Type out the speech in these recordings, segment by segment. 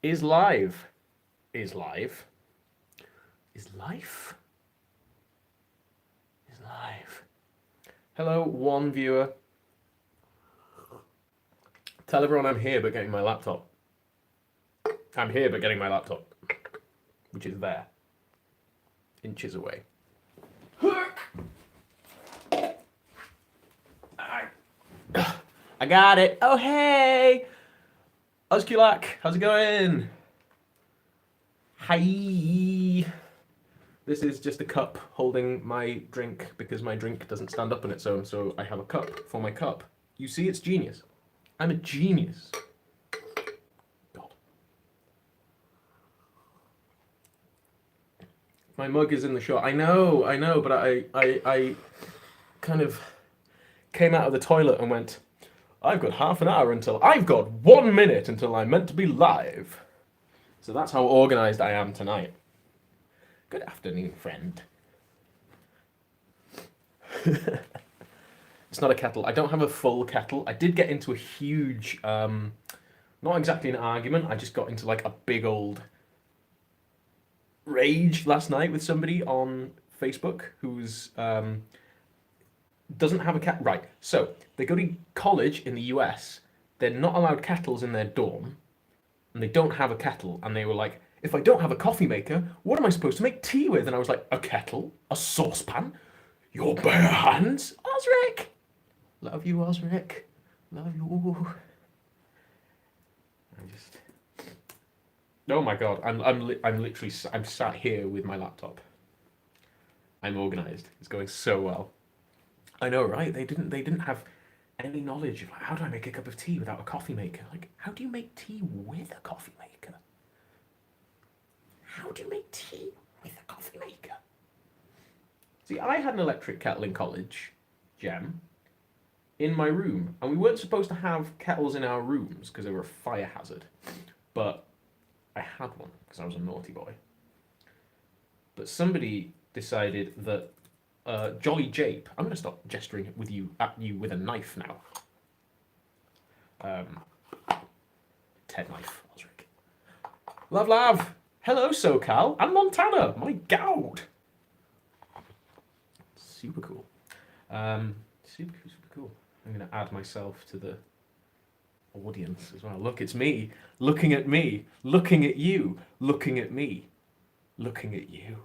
is live. Is live. Is life? Is live. Hello, one viewer. Tell everyone I'm here but getting my laptop. I'm here but getting my laptop. Which is there. Inches away. I got it. Oh, hey. Osculak, how's it going? Hi. This is just a cup holding my drink because my drink doesn't stand up on its own, so I have a cup for my cup. You see, it's genius. I'm a genius. God. My mug is in the shot. I know, but I kind of came out of the toilet and went, I've got half an hour until, I've got 1 minute until I'm meant to be live. So that's how organised I am tonight. Good afternoon, friend. It's not a kettle. I don't have a full kettle. I did get into a huge, not exactly an argument, I just got into like a big old rage last night with somebody on Facebook who's doesn't have a cat. Right, so they go to college in the US, they're not allowed kettles in their dorm, and they don't have a kettle, and they were like, if I don't have a coffee maker, what am I supposed to make tea with? And I was like, a kettle? A saucepan? Your bare hands? Osric! Love you, Osric. Love you. I just... Oh my god, I'm literally, I'm sat here with my laptop. I'm organised. It's going so well. I know, right? They didn't have any knowledge of like, how do I make a cup of tea without a coffee maker? Like, how do you make tea with a coffee maker? How do you make tea with a coffee maker? See, I had an electric kettle in college, Gem, in my room, and we weren't supposed to have kettles in our rooms because they were a fire hazard. But I had one because I was a naughty boy. But somebody decided that Jolly Jape. I'm going to stop gesturing with you at you with a knife now. Ted knife, Osric. Love, love. Hello, SoCal and Montana. My God. Super cool. Super cool. I'm going to add myself to the audience as well. Look, it's me. Looking at me. Looking at you. Looking at me. Looking at you.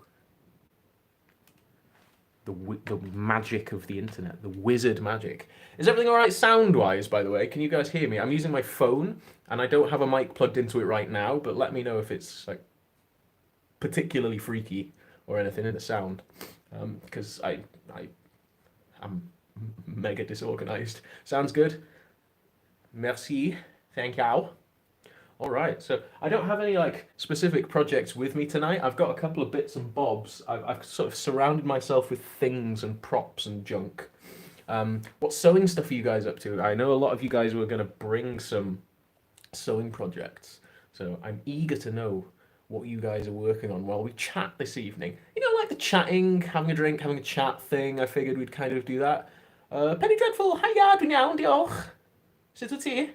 The magic of the internet, the wizard magic. Is everything all right sound-wise, by the way? Can you guys hear me? I'm using my phone, and I don't have a mic plugged into it right now, but let me know if it's like particularly freaky or anything in the sound, because I'm mega disorganized. Sounds good? Merci. Thank you. All right, so I don't have any like specific projects with me tonight. I've got a couple of bits and bobs. I've sort of surrounded myself with things and props and junk. What sewing stuff are you guys up to? I know a lot of you guys were going to bring some sewing projects, so I'm eager to know what you guys are working on while we chat this evening. You know, like the chatting, having a drink, having a chat thing. I figured we'd kind of do that. Penny Dreadful, hiya, dwi'n iawn, diolch. Sut wyt ti?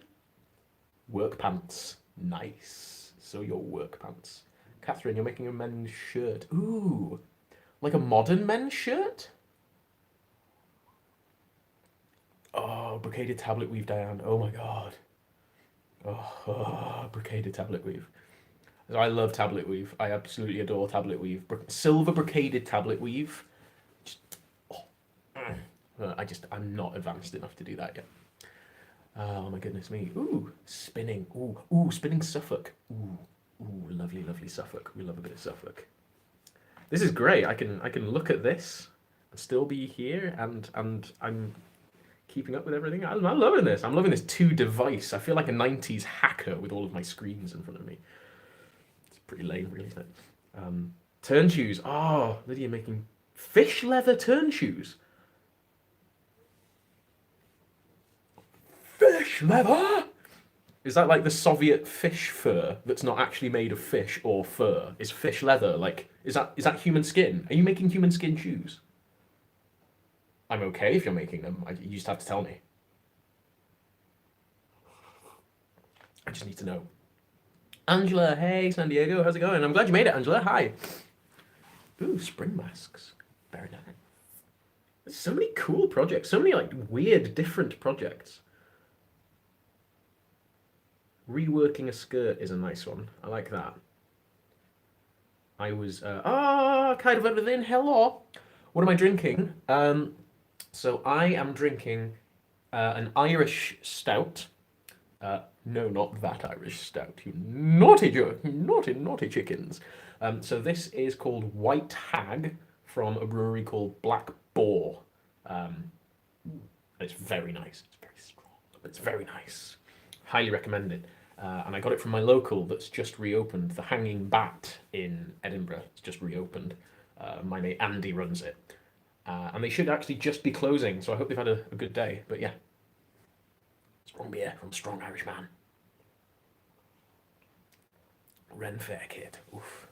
Work pants. Nice. So your work pants. Catherine, you're making a men's shirt. Ooh. Like a modern men's shirt? Oh, brocaded tablet weave, Diane. Oh my god. Oh, brocaded tablet weave. I love tablet weave. I absolutely adore tablet weave. Silver brocaded tablet weave. Just, I'm not advanced enough to do that yet. Oh my goodness me. Ooh, spinning. Ooh, spinning Suffolk. Ooh, lovely, lovely Suffolk. We love a bit of Suffolk. This is great. I can look at this and still be here, and I'm keeping up with everything. I'm loving this. I'm loving this two-device. I feel like a 90s hacker with all of my screens in front of me. It's pretty lame, really, isn't it? Turn shoes. Oh, Lydia making fish leather turn shoes. Fish leather? Is that like the Soviet fish fur that's not actually made of fish or fur? Is fish leather like, is that human skin? Are you making human skin shoes? I'm okay if you're making them. You just have to tell me. I just need to know. Angela, hey, San Diego, how's it going? I'm glad you made it, Angela. Hi. Ooh, spring masks. Very nice. There's so many cool projects, so many like weird, different projects. Reworking a skirt is a nice one. I like that. I was kind of within. Hello. What am I drinking? So I am drinking an Irish stout. No, not that Irish stout. You naughty chickens. So this is called White Hag from a brewery called Black Boar. It's very nice. It's very strong. It's very nice. Highly recommend it. And I got it from my local that's just reopened, the Hanging Bat in Edinburgh. It's just reopened. My mate Andy runs it. And they should actually just be closing, so I hope they've had a good day. But yeah, strong beer from a strong Irish man. Ren Fair Kid. Oof.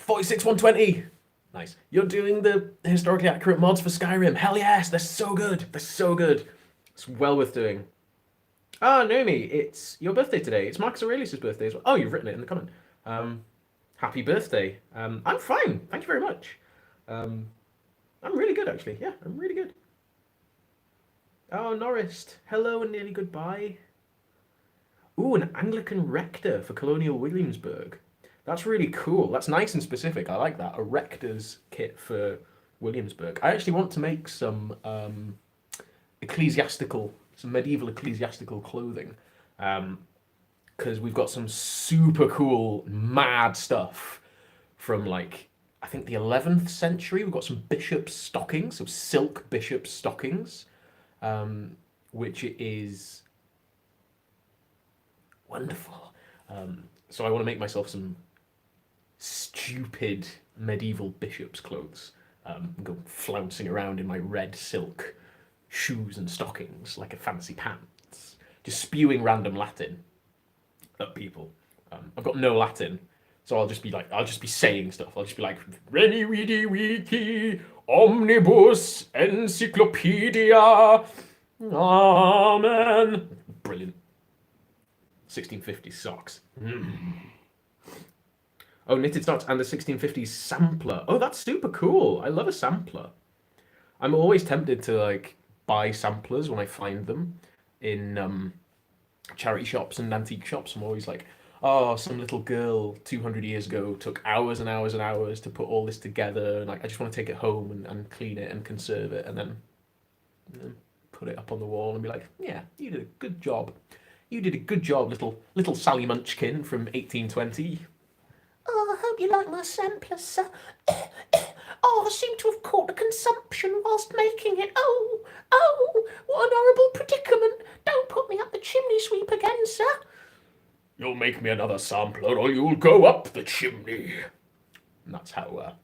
46120. Nice. You're doing the historically accurate mods for Skyrim. Hell yes, they're so good. They're so good. It's well worth doing. Ah, Naomi, it's your birthday today. It's Marcus Aurelius' birthday as well. Oh, you've written it in the comment. Happy birthday. I'm fine. Thank you very much. I'm really good, actually. Yeah, I'm really good. Oh, Norris. Hello and nearly goodbye. Ooh, an Anglican rector for Colonial Williamsburg. That's really cool. That's nice and specific. I like that. A rector's kit for Williamsburg. I actually want to make some medieval ecclesiastical clothing. Because we've got some super cool, mad stuff from like, I think the 11th century. We've got some bishop's stockings, some silk bishop's stockings, which is wonderful. So I want to make myself some stupid medieval bishop's clothes, go flouncing around in my red silk shoes and stockings like a fancy pants, just spewing random Latin at people. I've got no Latin, so I'll just be saying stuff. I'll just be like, Reni Vidi Wiki, Omnibus, Encyclopedia, Amen. Brilliant. 1650s socks. Oh, knitted socks and a 1650s sampler. Oh, that's super cool. I love a sampler. I'm always tempted to like buy samplers when I find them in charity shops and antique shops. I'm always like, oh, some little girl 200 years ago took hours and hours and hours to put all this together, and like, I just want to take it home and clean it and conserve it, and then put it up on the wall and be like, yeah, you did a good job. You did a good job, little Sally Munchkin from 1820. Oh, I hope you like my sampler, sir. Oh, I seem to have caught a consumption whilst making it. Oh, what an horrible predicament. Don't put me up the chimney sweep again, sir. You'll make me another sampler or you'll go up the chimney. And that's how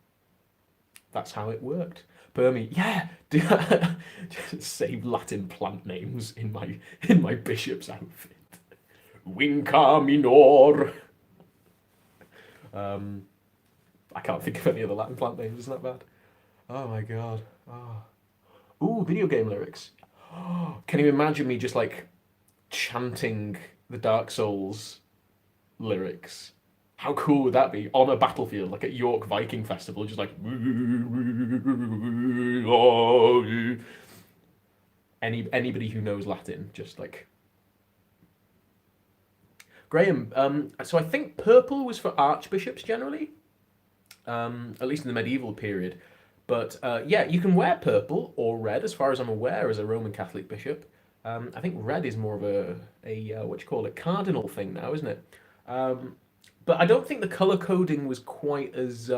it worked. Burmy, yeah, just save Latin plant names in my bishop's outfit. Vinca minor. I can't think of any other Latin plant names. Isn't that bad? Oh my god. Oh. Ooh, video game lyrics. Can you imagine me just like chanting the Dark Souls lyrics? How cool would that be on a battlefield, like at York Viking Festival, just like anybody who knows Latin, just like Graham. So I think purple was for archbishops generally, at least in the medieval period. But yeah, you can wear purple or red, as far as I'm aware, as a Roman Catholic bishop. I think red is more of a what do you call it, cardinal thing now, isn't it? But I don't think the color coding was quite as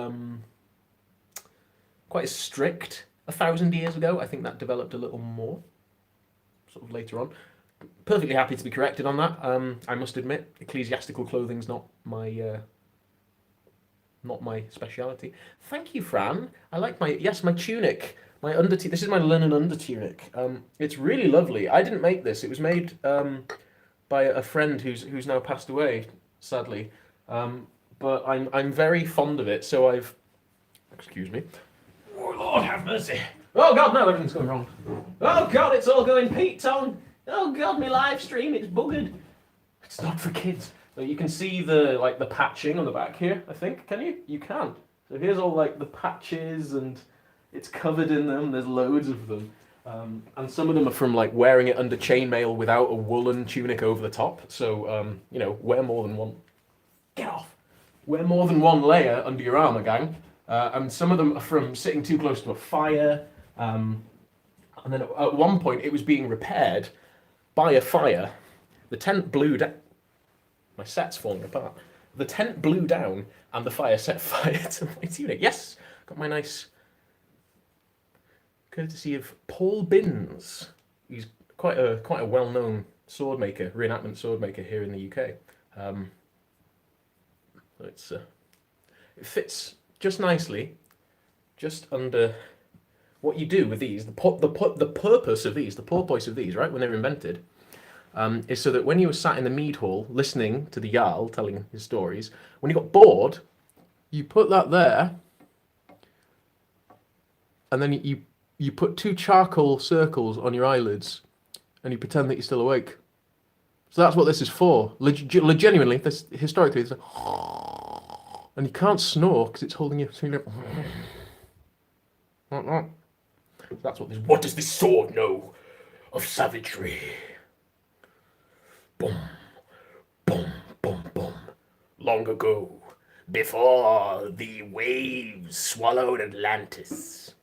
strict 1,000 years ago. I think that developed a little more, sort of later on. Perfectly happy to be corrected on that. I must admit, ecclesiastical clothing's not my speciality. Thank you, Fran. I like my tunic, my undertunic. This is my linen undertunic. It's really lovely. I didn't make this. It was made by a friend who's now passed away, sadly. But I'm very fond of it. So excuse me. Oh Lord, have mercy. Oh God, no, everything's going wrong. Oh God, it's all going Pete on. Oh God, my live stream, it's buggered. It's not for kids. So you can see the patching on the back here, I think. Can you? You can. So here's all like the patches, and it's covered in them. There's loads of them. And some of them are from like wearing it under chainmail without a woolen tunic over the top. So, you know, wear more than one. Get off! Wear more than one layer under your armour, gang. And some of them are from sitting too close to a fire. And then at one point it was being repaired by a fire. The tent blew down. My set's falling apart. The tent blew down and the fire set fire to my tunic. Yes! Got my nice... courtesy of Paul Binns. He's quite a well-known sword maker, reenactment sword maker here in the UK. It fits just nicely, just under what you do with these. The purpose of these, the purpose of these, right, when they were invented, is so that when you were sat in the mead hall listening to the Jarl telling his stories, when you got bored, you put that there, and then you put 2 charcoal circles on your eyelids, and you pretend that you're still awake. So that's what this is for. Genuinely, this historically, it's like, and you can't snore because it's holding you. That's what this. What does this sword know of savagery? Boom, boom, boom, boom. Long ago, before the waves swallowed Atlantis.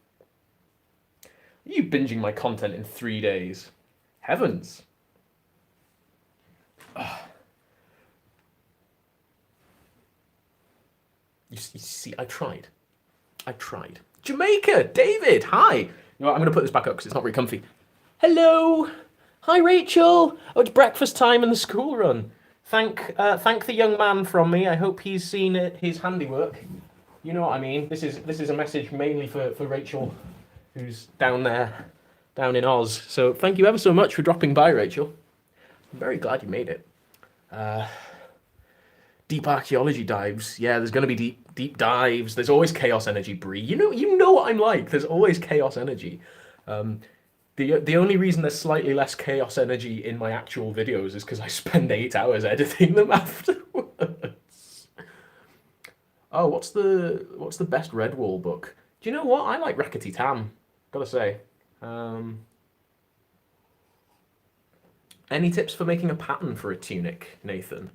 Are you binging my content in 3 days? Heavens. You see, I tried. Jamaica, David, hi. You know what, I'm going to put this back up because it's not very comfy. Hello. Hi, Rachel. Oh, it's breakfast time in the school run. Thank the young man from me. I hope he's seen his handiwork. You know what I mean. This is a message mainly for Rachel, who's down there, down in Oz. So thank you ever so much for dropping by, Rachel. I'm very glad you made it. Deep archaeology dives. Yeah, there's going to be deep dives. There's always chaos energy, Bree. You know what I'm like. There's always chaos energy. The only reason there's slightly less chaos energy in my actual videos is because I spend 8 hours editing them afterwards. Oh, what's the best Redwall book? Do you know what? I like Rackety Tam. Gotta say. Any tips for making a pattern for a tunic, Nathan?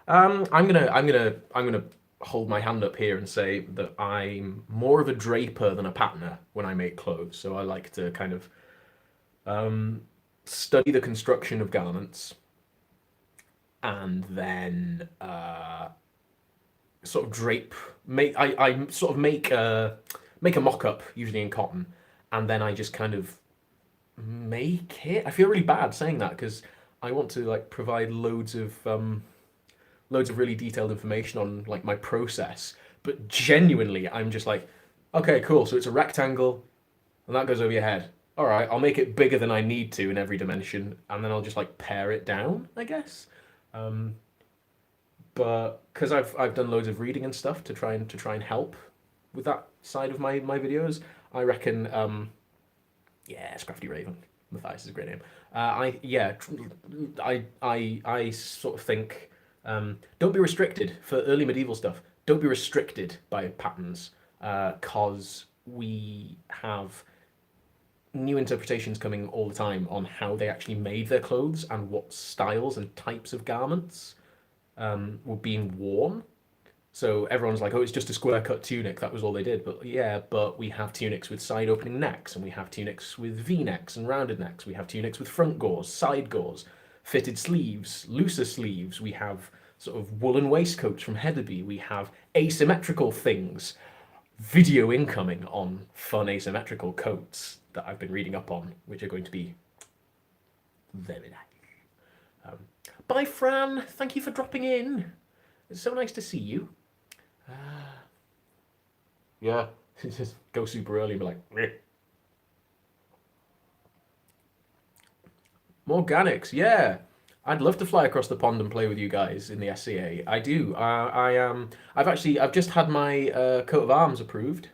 I'm gonna hold my hand up here and say that I'm more of a draper than a patterner when I make clothes. So I like to kind of study the construction of garments and then sort of drape. I sort of make a mock-up, usually in cotton, and then I just kind of make it. I feel really bad saying that because I want to like provide loads of really detailed information on like my process, but genuinely I'm just like, okay, cool, so it's a rectangle and that goes over your head. All right, I'll make it bigger than I need to in every dimension, and then I'll just like pare it down, I guess. But because I've done loads of reading and stuff to try and help with that side of my videos, I reckon yeah, Scrafty Raven. Matthias is a great name. I sort of think don't be restricted for early medieval stuff. Don't be restricted by patterns, cause we have new interpretations coming all the time on how they actually made their clothes and what styles and types of garments were being worn. So everyone's like, oh, it's just a square cut tunic, that was all they did. But yeah, but we have tunics with side opening necks, and we have tunics with V-necks and rounded necks. We have tunics with front gores, side gores, fitted sleeves, looser sleeves. We have sort of woolen waistcoats from Heatherby. We have asymmetrical things. Video incoming on fun asymmetrical coats that I've been reading up on, which are going to be very nice. Bye, Fran. Thank you for dropping in. It's so nice to see you. Yeah, just go super early and be like, meh. Morganics, yeah. I'd love to fly across the pond and play with you guys in the SCA. I do. I've just had my coat of arms approved.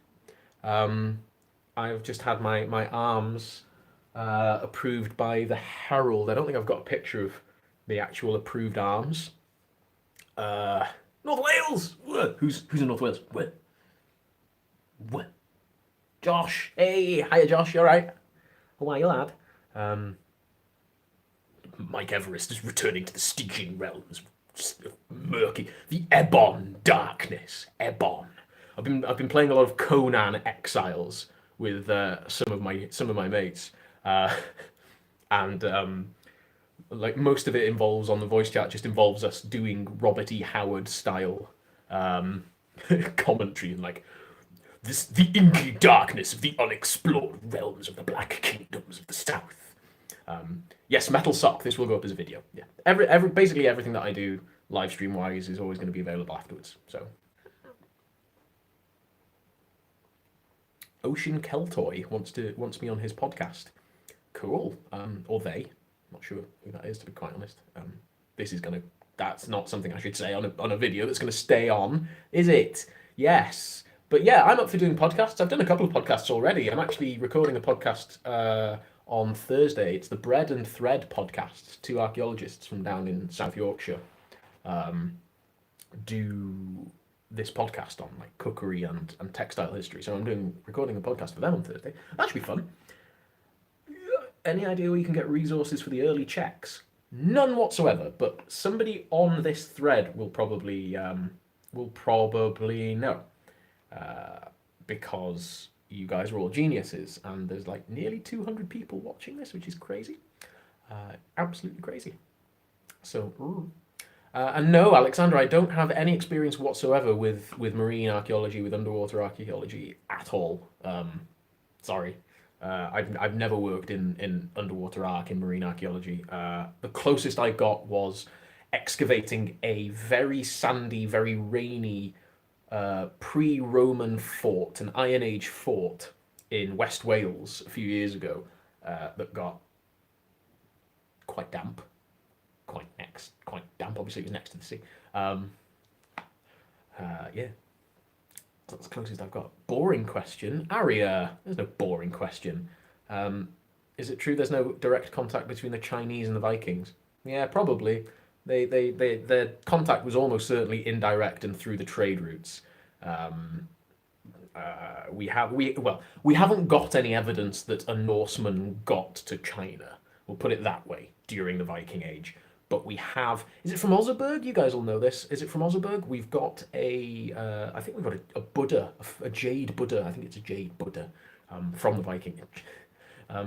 I've just had my arms approved by the Herald. I don't think I've got a picture of the actual approved arms. North Wales. Who's in North Wales? What? Josh. Hey, hiya, Josh. You all right? How are you, lad? Mike Everest is returning to the Stygian realms. Murky, the Ebon darkness. Ebon. I've been playing a lot of Conan Exiles with some of my mates, and like most of it involves on the voice chat just involves us doing Robert E. Howard style commentary and like the inky darkness of the unexplored realms of the black kingdoms of the south. Yes, Metal Sock. This will go up as a video. Yeah, basically everything that I do live stream wise is always going to be available afterwards. So, Ocean Keltoy wants me on his podcast. Cool. Or they. I'm not sure who that is, to be quite honest. That's not something I should say on a video that's gonna stay on, is it? Yes. But yeah, I'm up for doing podcasts. I've done a couple of podcasts already. I'm actually recording a podcast on Thursday. It's the Bread and Thread podcast. Two archaeologists from down in South Yorkshire do this podcast on like cookery and textile history. So I'm recording a podcast for them on Thursday. That should be fun. Any idea where you can get resources for the early checks? None whatsoever, but somebody on this thread will probably know, because you guys are all geniuses, and there's like nearly 200 people watching this, which is crazy, absolutely crazy. So, and no, Alexander, I don't have any experience whatsoever with marine archaeology, with underwater archaeology at all. Sorry. I've never worked in underwater in marine archaeology. The closest I got was excavating a very sandy, very rainy pre-Roman fort, an Iron Age fort in West Wales a few years ago that got quite damp. Quite damp. Obviously, it was next to the sea. Yeah. That's the closest I've got. Boring question. Aria. There's no boring question. Is it true there's no direct contact between the Chinese and the Vikings? Yeah, probably. Their contact was almost certainly indirect and through the trade routes. We haven't got any evidence that a Norseman got to China. We'll put it that way, during the Viking Age. But we have. Is it from Oseberg? You guys all know this. Is it from Oseberg? We've got I think we've got a Buddha, a jade Buddha. I think it's a jade Buddha from the Viking Age.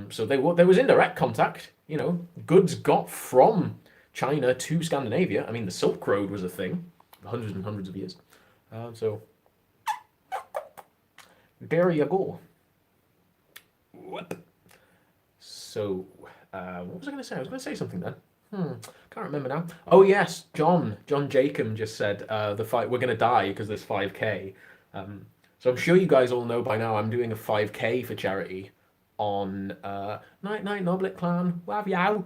So there was indirect contact. You know, goods got from China to Scandinavia. I mean, the Silk Road was a thing, hundreds and hundreds of years. So there you go. What? So what was I going to say? I was going to say something then. Can't remember now. Oh yes, John Jacob just said we're gonna die because there's 5k. So I'm sure you guys all know by now I'm doing a 5k for charity on Night Noblet Clan. Wav yow.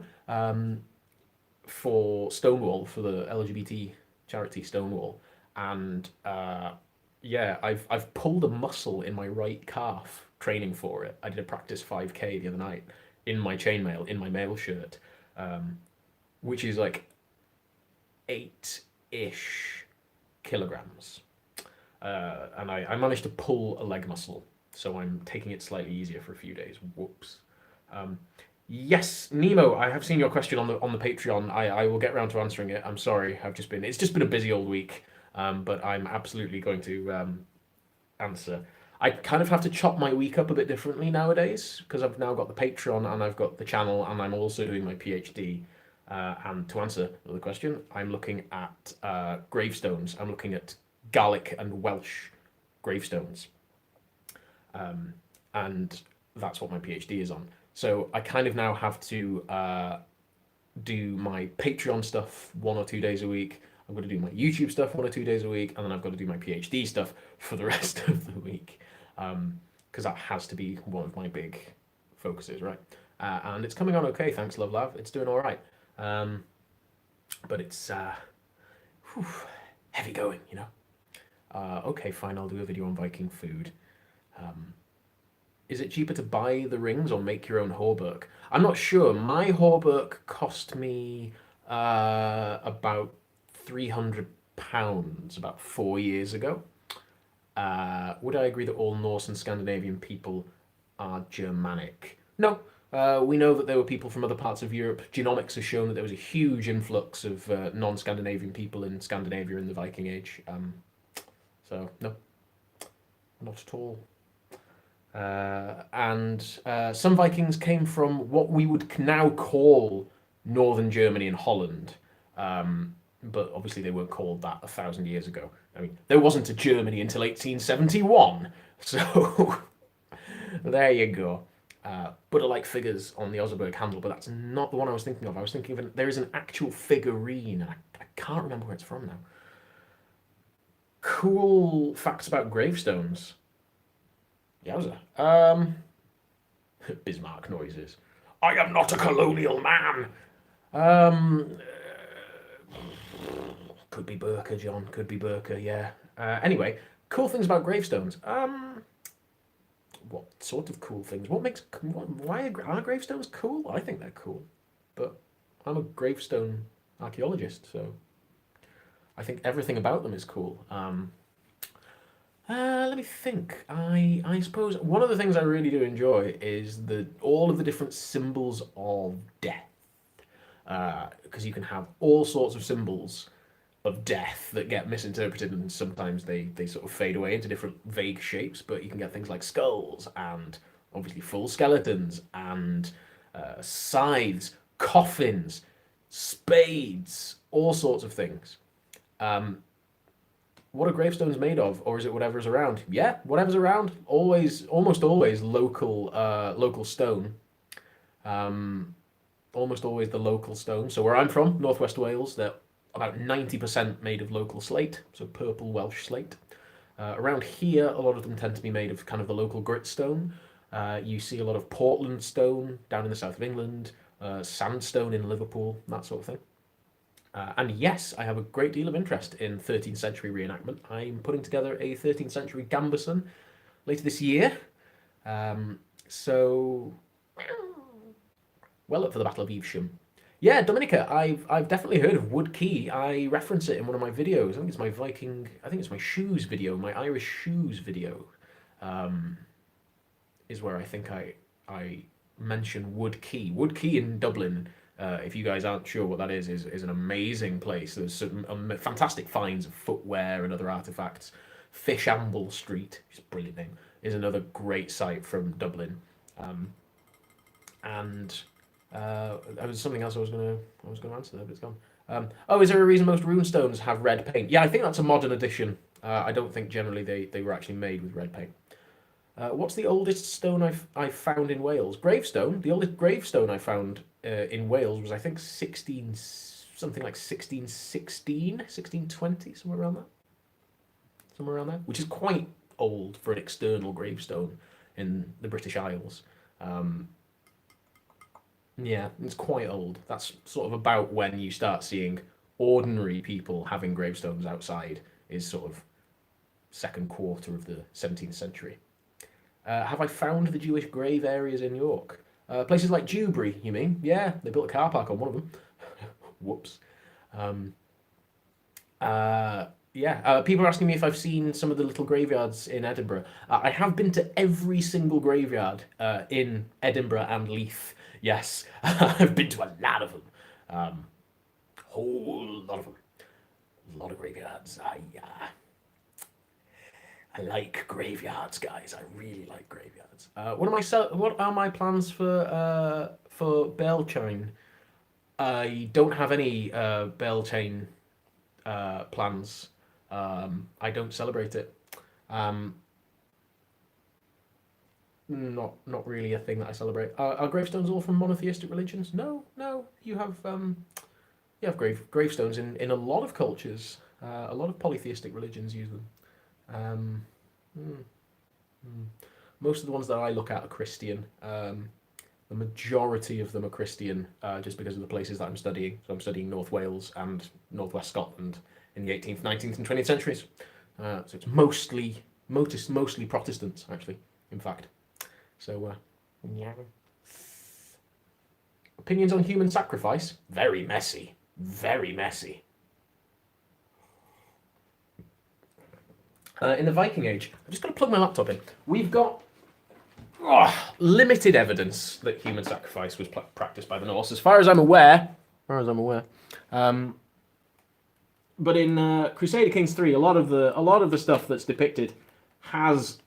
For Stonewall, for the LGBT charity Stonewall, and yeah, I've pulled a muscle in my right calf training for it. I did a practice 5k the other night in my chainmail, in my mail shirt. Which is like 8-ish kilograms. And I managed to pull a leg muscle, so I'm taking it slightly easier for a few days. Whoops. Yes, Nemo, I have seen your question on the Patreon. I will get around to answering it. I'm sorry, it's just been a busy old week, but I'm absolutely going to answer. I kind of have to chop my week up a bit differently nowadays, because I've now got the Patreon and I've got the channel and I'm also doing my PhD. And to answer the question, I'm looking at gravestones. I'm looking at Gaelic and Welsh gravestones. And that's what my PhD is on. So I kind of now have to do my Patreon stuff 1 or 2 days a week. I'm going to do my YouTube stuff 1 or 2 days a week. And then I've got to do my PhD stuff for the rest of the week. Because that has to be one of my big focuses, right? And it's coming on okay, thanks, Love Lav. It's doing all right. But it's heavy going, you know. Okay, fine, I'll do a video on Viking food. Is it cheaper to buy the rings or make your own hauberk? I'm not sure. My hauberk cost me about £300 about 4 years ago. Would I agree that all Norse and Scandinavian people are Germanic? No. We know that there were people from other parts of Europe. Genomics has shown that there was a huge influx of non-Scandinavian people in Scandinavia in the Viking Age. So, no, not at all. And some Vikings came from what we would now call northern Germany and Holland. But obviously they weren't called that 1,000 years ago. I mean, there wasn't a Germany until 1871. So there you go. Buddha-like figures on the Oserberg handle, but that's not the one I was thinking of. I was thinking of there is an actual figurine, and I can't remember where it's from now. Cool facts about gravestones. Yowza. Bismarck noises. I am not a colonial man. Could be Burka, John. Could be Burka, yeah. Anyway, cool things about gravestones. What sort of cool things? Why are gravestones cool? I think they're cool, but I'm a gravestone archaeologist, so I think everything about them is cool. Let me think. I suppose one of the things I really do enjoy is all of the different symbols of death, because you can have all sorts of symbols of death that get misinterpreted, and sometimes they sort of fade away into different vague shapes, but you can get things like skulls and obviously full skeletons and scythes, coffins, spades, all sorts of things. What are gravestones made of, or is it whatever's around? Yeah, whatever's around. Almost always local stone. Almost always the local stone. So where I'm from, Northwest Wales, they're about 90% made of local slate, so purple Welsh slate. Around here, a lot of them tend to be made of kind of the local gritstone. You see a lot of Portland stone down in the south of England, sandstone in Liverpool, that sort of thing. And yes, I have a great deal of interest in 13th century reenactment. I'm putting together a 13th century gambeson later this year. So, well up for the Battle of Evesham. Yeah, Dominica, I've definitely heard of Wood Key. I reference it in one of my videos. I think it's my Viking, I think it's my shoes video, my Irish shoes video, is where I think I mention Wood Key. Wood Key in Dublin, if you guys aren't sure what that is an amazing place. There's some fantastic finds of footwear and other artifacts. Fishamble Street, which is a brilliant name, is another great site from Dublin. There was something else I was gonna answer there, but it's gone. Is there a reason most runestones have red paint? Yeah, I think that's a modern addition. I don't think generally they were actually made with red paint. What's the oldest stone I've found in Wales? Gravestone. The oldest gravestone I found in Wales was, I think, 1616, 1620, somewhere around there, which is quite old for an external gravestone in the British Isles. Yeah, it's quite old. That's sort of about when you start seeing ordinary people having gravestones outside, is sort of second quarter of the 17th century. Have I found the Jewish grave areas in York? Places like Dewberry, you mean? Yeah, they built a car park on one of them. Whoops. People are asking me if I've seen some of the little graveyards in Edinburgh. I have been to every single graveyard in Edinburgh and Leith. Yes, I've been to a lot of them. Whole lot of them. A lot of graveyards. I like graveyards, guys. I really like graveyards. What are my plans for Beltane? I don't have any Beltane plans. I don't celebrate it. Not really a thing that I celebrate. Are gravestones all from monotheistic religions? No. You have gravestones in a lot of cultures. A lot of polytheistic religions use them. Most of the ones that I look at are Christian. The majority of them are Christian, just because of the places that I'm studying. So I'm studying North Wales and Northwest Scotland in the 18th, 19th, and 20th centuries. So it's mostly Protestants, actually, in fact. So, yeah. Opinions on human sacrifice? Very messy. very messy. In the Viking Age, I'm just going to plug my laptop in. We've got limited evidence that human sacrifice was practiced by the Norse, as far as I'm aware. But in Crusader Kings 3, a lot of the stuff that's depicted has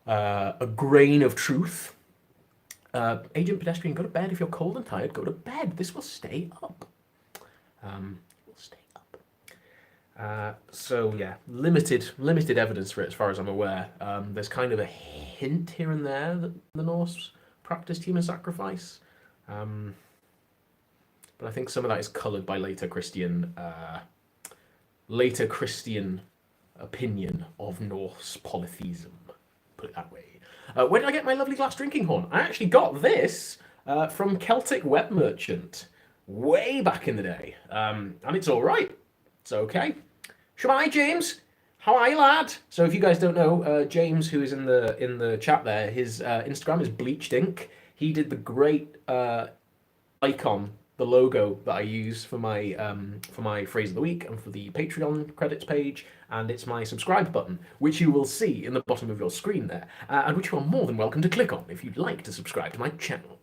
a grain of truth. Agent Pedestrian, go to bed if you're cold and tired. Go to bed. This will stay up. So yeah, limited evidence for it as far as I'm aware. There's kind of a hint here and there that the Norse practiced human sacrifice, but I think some of that is coloured by later Christian opinion of Norse polytheism. Put it that way. Where did I get my lovely glass drinking horn? I actually got this from Celtic Web Merchant way back in the day, and it's all right. It's okay. Shemai, James. How are you, lad? So if you guys don't know, James, who is in the chat there, his Instagram is Bleached Ink. He did the great icon, the logo that I use for my phrase of the week and for the Patreon credits page, and it's my subscribe button, which you will see in the bottom of your screen there, and which you are more than welcome to click on if you'd like to subscribe to my channel.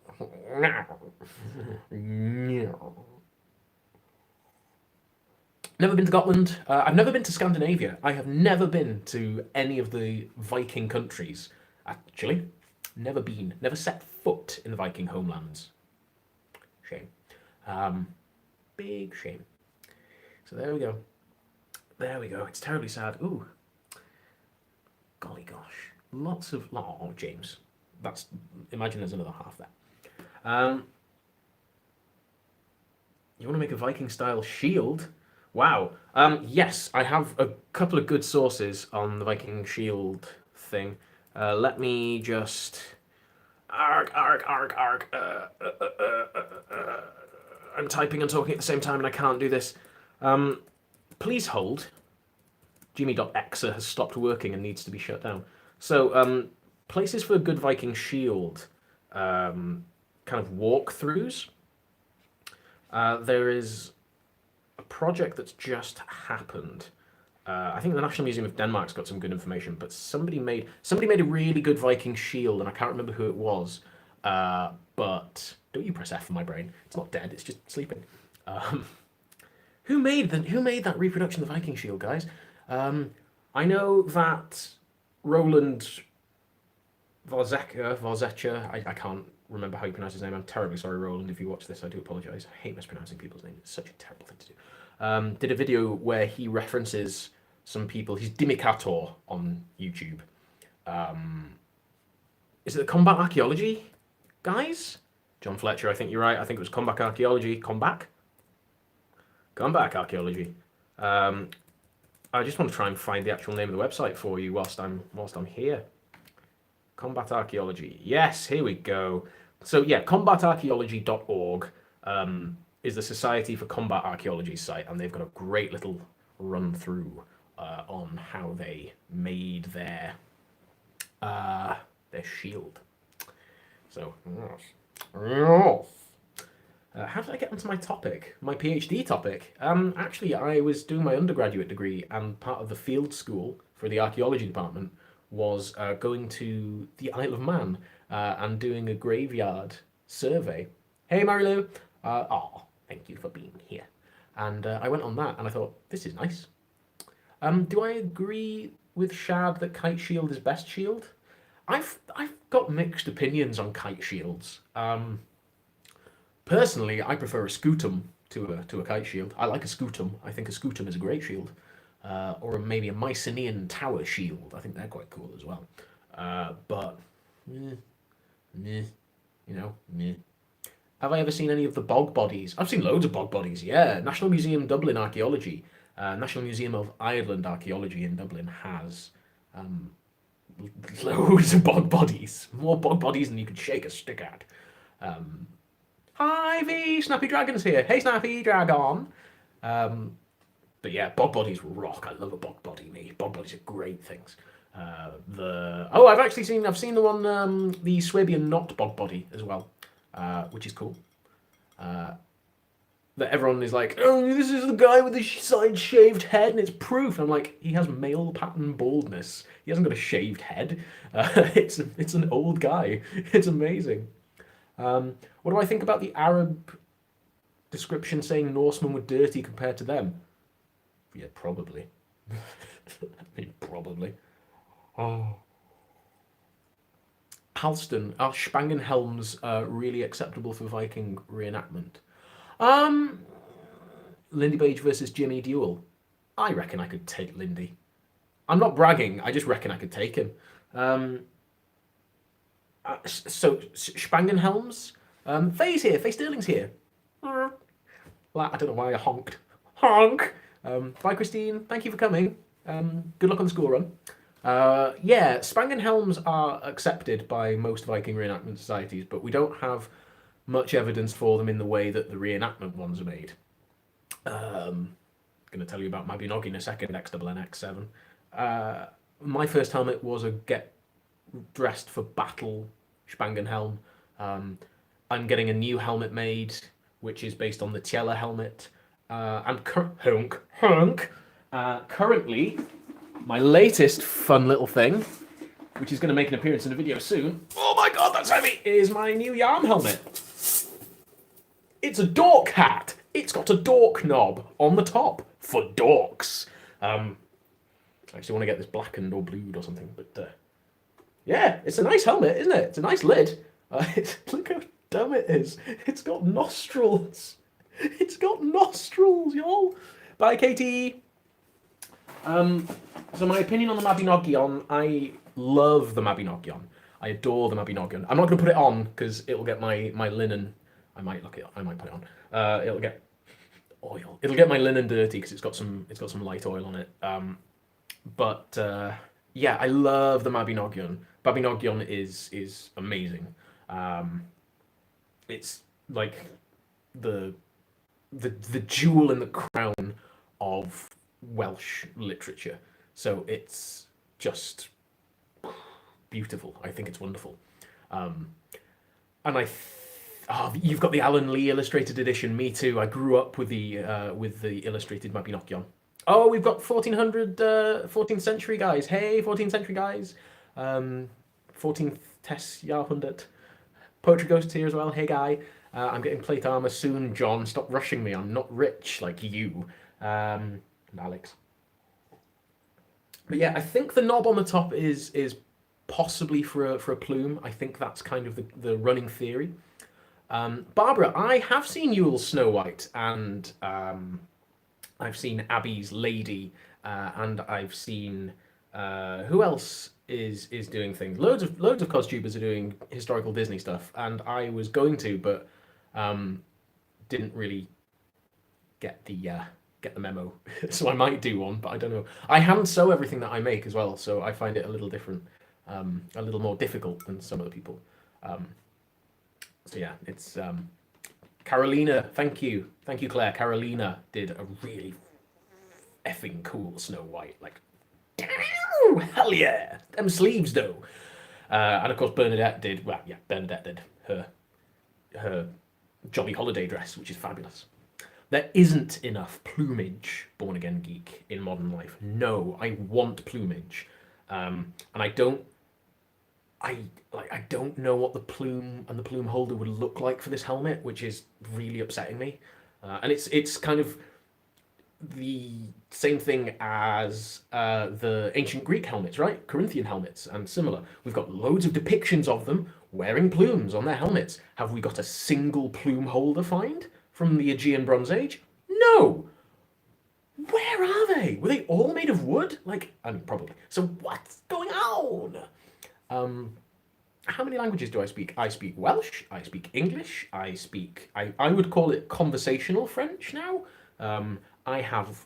Never been to Scotland. I've never been to Scandinavia. I have never been to any of the Viking countries. Actually, never been. Never set foot in the Viking homelands. Shame. Big shame. So there we go. There we go. It's terribly sad. Ooh. Golly gosh. Lots of... Oh, James. Imagine there's another half there. You want to make a Viking-style shield? Wow. Yes, I have a couple of good sources on the Viking shield thing. Let me just... I'm typing and talking at the same time and I can't do this. Please hold. Jimmy.exe has stopped working and needs to be shut down. So, places for a good Viking shield, kind of walkthroughs. There is a project that's just happened. I think the National Museum of Denmark's got some good information, but somebody made a really good Viking shield, and I can't remember who it was. But don't you press F for my brain? It's not dead; it's just sleeping. Who made that reproduction of the Viking shield, guys? I know that Roland Varzecha. I can't remember how you pronounce his name. I'm terribly sorry, Roland. If you watch this, I do apologise. I hate mispronouncing people's names. It's such a terrible thing to do. Did a video where he references some people. He's Dimikator on YouTube. Is it the Combat Archaeology guys? John Fletcher, I think you're right. I think it was Combat Archaeology. Combat Archaeology. I just want to try and find the actual name of the website for you whilst I'm here. Combat Archaeology. Yes, here we go. So yeah, combatarchaeology.org is the Society for Combat Archaeology site, and they've got a great little run through on how they made their shield. So, how did I get onto my topic? My PhD topic? Actually, I was doing my undergraduate degree, and part of the field school for the archaeology department was going to the Isle of Man and doing a graveyard survey. Hey, Marilou. Thank you for being here. And I went on that, and I thought, this is nice. Do I agree with Shad that Kite Shield is best shield? I've got mixed opinions on kite shields. Personally, I prefer a scutum to a kite shield. I like a scutum. I think a scutum is a great shield. Or maybe a Mycenaean tower shield. I think they're quite cool as well. But, meh. Have I ever seen any of the bog bodies? I've seen loads of bog bodies, yeah. National Museum Dublin Archaeology. National Museum of Ireland Archaeology in Dublin has loads of bog bodies. More bog bodies than you could shake a stick at. Hi V, Snappy Dragon's here. Hey Snappy Dragon. But yeah, bog bodies rock. I love a bog body, me. Bog bodies are great things. I've seen the one, the Swabian knot bog body as well, which is cool. that everyone is like, oh, this is the guy with the side shaved head, and it's proof. And I'm like, he has male pattern baldness. He hasn't got a shaved head. It's an old guy. It's amazing. What do I think about the Arab description saying Norsemen were dirty compared to them? Yeah, probably. I mean, probably. Oh. Halston, are Spangenhelms really acceptable for Viking reenactment? Lindy Page versus Jimmy duel. I reckon I could take Lindy. I'm not bragging. I just reckon I could take him. So Spangenhelms. Faye's here. Faye Sterling's here. Well, I don't know why I honked. Honk. Bye, Christine. Thank you for coming. Good luck on the school run. Yeah, Spangenhelms are accepted by most Viking reenactment societies, but we don't have much evidence for them in the way that the reenactment ones are made. Going to tell you about my Mabinogi in a second, XNX7. My first helmet was a get dressed for battle Spangenhelm. I'm getting a new helmet made, which is based on the Tiela helmet. And currently, my latest fun little thing, which is going to make an appearance in a video soon. Oh my god, that's heavy! Is my new Yarm helmet. It's a dork hat. It's got a dork knob on the top for dorks. I actually want to get this blackened or blued or something, but yeah, it's a nice helmet, isn't it? It's a nice lid. Look how dumb it is. It's got nostrils. It's got nostrils, y'all. Bye, Katie. So my opinion on the Mabinogion, I love the Mabinogion. I adore the Mabinogion. I'm not going to put it on because it'll get my linen. I might put it on. It'll get oil. It'll get my linen dirty because it's got some light oil on it. But yeah, I love the Mabinogion. Mabinogion is amazing. It's like the jewel in the crown of Welsh literature. So it's just beautiful. I think it's wonderful. And you've got the Alan Lee illustrated edition. Me too. I grew up with the illustrated Mabinogion. Oh, we've got 1400, 14th century guys. Hey, 14th century guys. 14th Tess Jahrhundert. Poetry Ghost here as well. Hey, guy. I'm getting plate armor soon, John. Stop rushing me. I'm not rich like you. And Alex. But yeah, I think the knob on the top is possibly for a plume. I think that's kind of the running theory. Barbara, I have seen Yule's Snow White, and I've seen Abby's Lady, and I've seen who else is doing things. Loads of costubers are doing historical Disney stuff, and I was going to, but didn't really get the memo. So I might do one, but I don't know. I hand sew everything that I make as well, so I find it a little different, a little more difficult than some other people. So yeah, it's Carolina. Thank you, Claire. Carolina did a really effing cool Snow White. Like, hell yeah, them sleeves though. And of course Bernadette did. Well, yeah, Bernadette did her jolly holiday dress, which is fabulous. There isn't enough plumage, Born Again Geek, in modern life. No, I want plumage, and I don't know what the plume and the plume holder would look like for this helmet, which is really upsetting me. And it's kind of the same thing as the ancient Greek helmets, right? Corinthian helmets and similar. We've got loads of depictions of them wearing plumes on their helmets. Have we got a single plume holder find from the Aegean Bronze Age? No. Where are they? Were they all made of wood? Like, I mean, probably. So what's going on? How many languages do I speak? I speak Welsh, I speak English, I would call it conversational French now. I have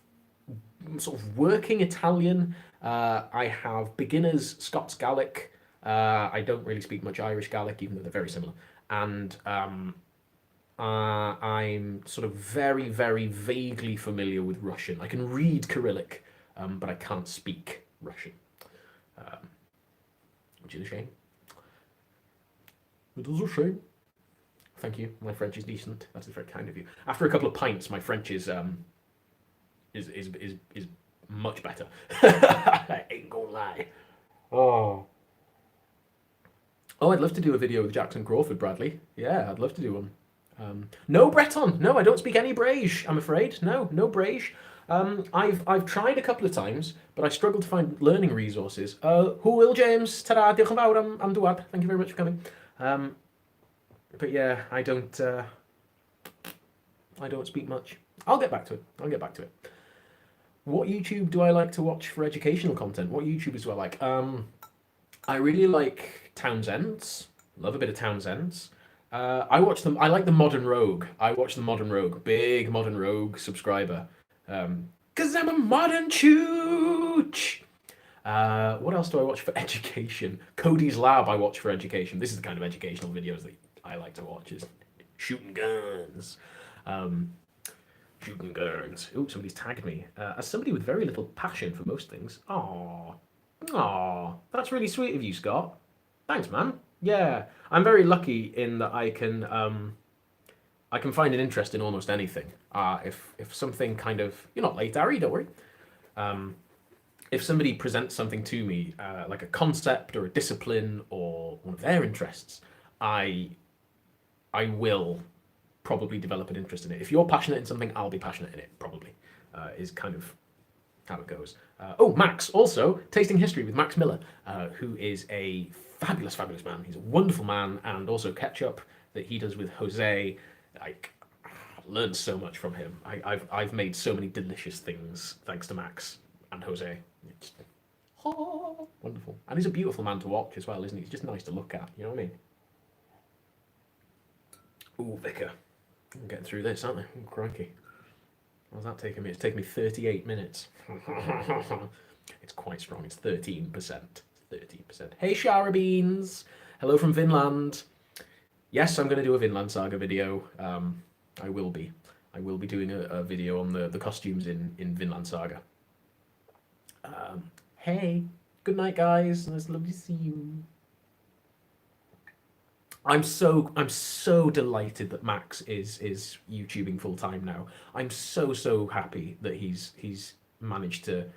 sort of working Italian, I have beginners Scots Gaelic, I don't really speak much Irish Gaelic, even though they're very similar, and I'm sort of very, very vaguely familiar with Russian. I can read Cyrillic, but I can't speak Russian, which is a shame. It is a shame. Thank you. My French is decent. That is very kind of you. After a couple of pints, my French is much better. I ain't gonna lie. Oh. Oh, I'd love to do a video with Jackson Crawford, Bradley. Yeah, I'd love to do one. No Breton. No, I don't speak any Brège, I'm afraid. No Brège. I've tried a couple of times, but I struggle to find learning resources. Hwyl James, ta-ra, diolch yn fawr am dŵad. Thank you very much for coming. But yeah, I don't speak much. I'll get back to it. What YouTube do I like to watch for educational content? What YouTubers do I like? I really like Townsend's. Love a bit of Townsend's. I like the Modern Rogue. I watch the Modern Rogue. Big Modern Rogue subscriber. Cause I'm a modern chooch. What else do I watch for education? Cody's Lab I watch for education. This is the kind of educational videos that I like to watch, is shooting guns. Shooting guns. Ooh, somebody's tagged me. As somebody with very little passion for most things. Aww, that's really sweet of you, Scott. Thanks, man. Yeah, I'm very lucky in that I can find an interest in almost anything. If something kind of, you're not late, Ari, don't worry. If somebody presents something to me, like a concept or a discipline or one of their interests, I will probably develop an interest in it. If you're passionate in something, I'll be passionate in it, probably, is kind of how it goes. Max, also, Tasting History with Max Miller, who is a fabulous man. He's a wonderful man, and also Ketchup that he does with Jose. Like, I've learned so much from him. I've made so many delicious things thanks to Max and Jose. It's wonderful. And he's a beautiful man to watch as well, isn't he? He's just nice to look at, you know what I mean? Ooh, Vicar. I'm getting through this, aren't I? Oh, crikey. How's that taking me? It's taken me 38 minutes. It's quite strong. It's 13%. 13%. Hey, Shara Beans. Hello from Vinland. Yes, I'm going to do a Vinland Saga video. I will be. I will be doing a video on the costumes in Vinland Saga. Hey, good night, guys. It's lovely to see you. I'm so delighted that Max is YouTubing full time now. I'm so happy that he's managed to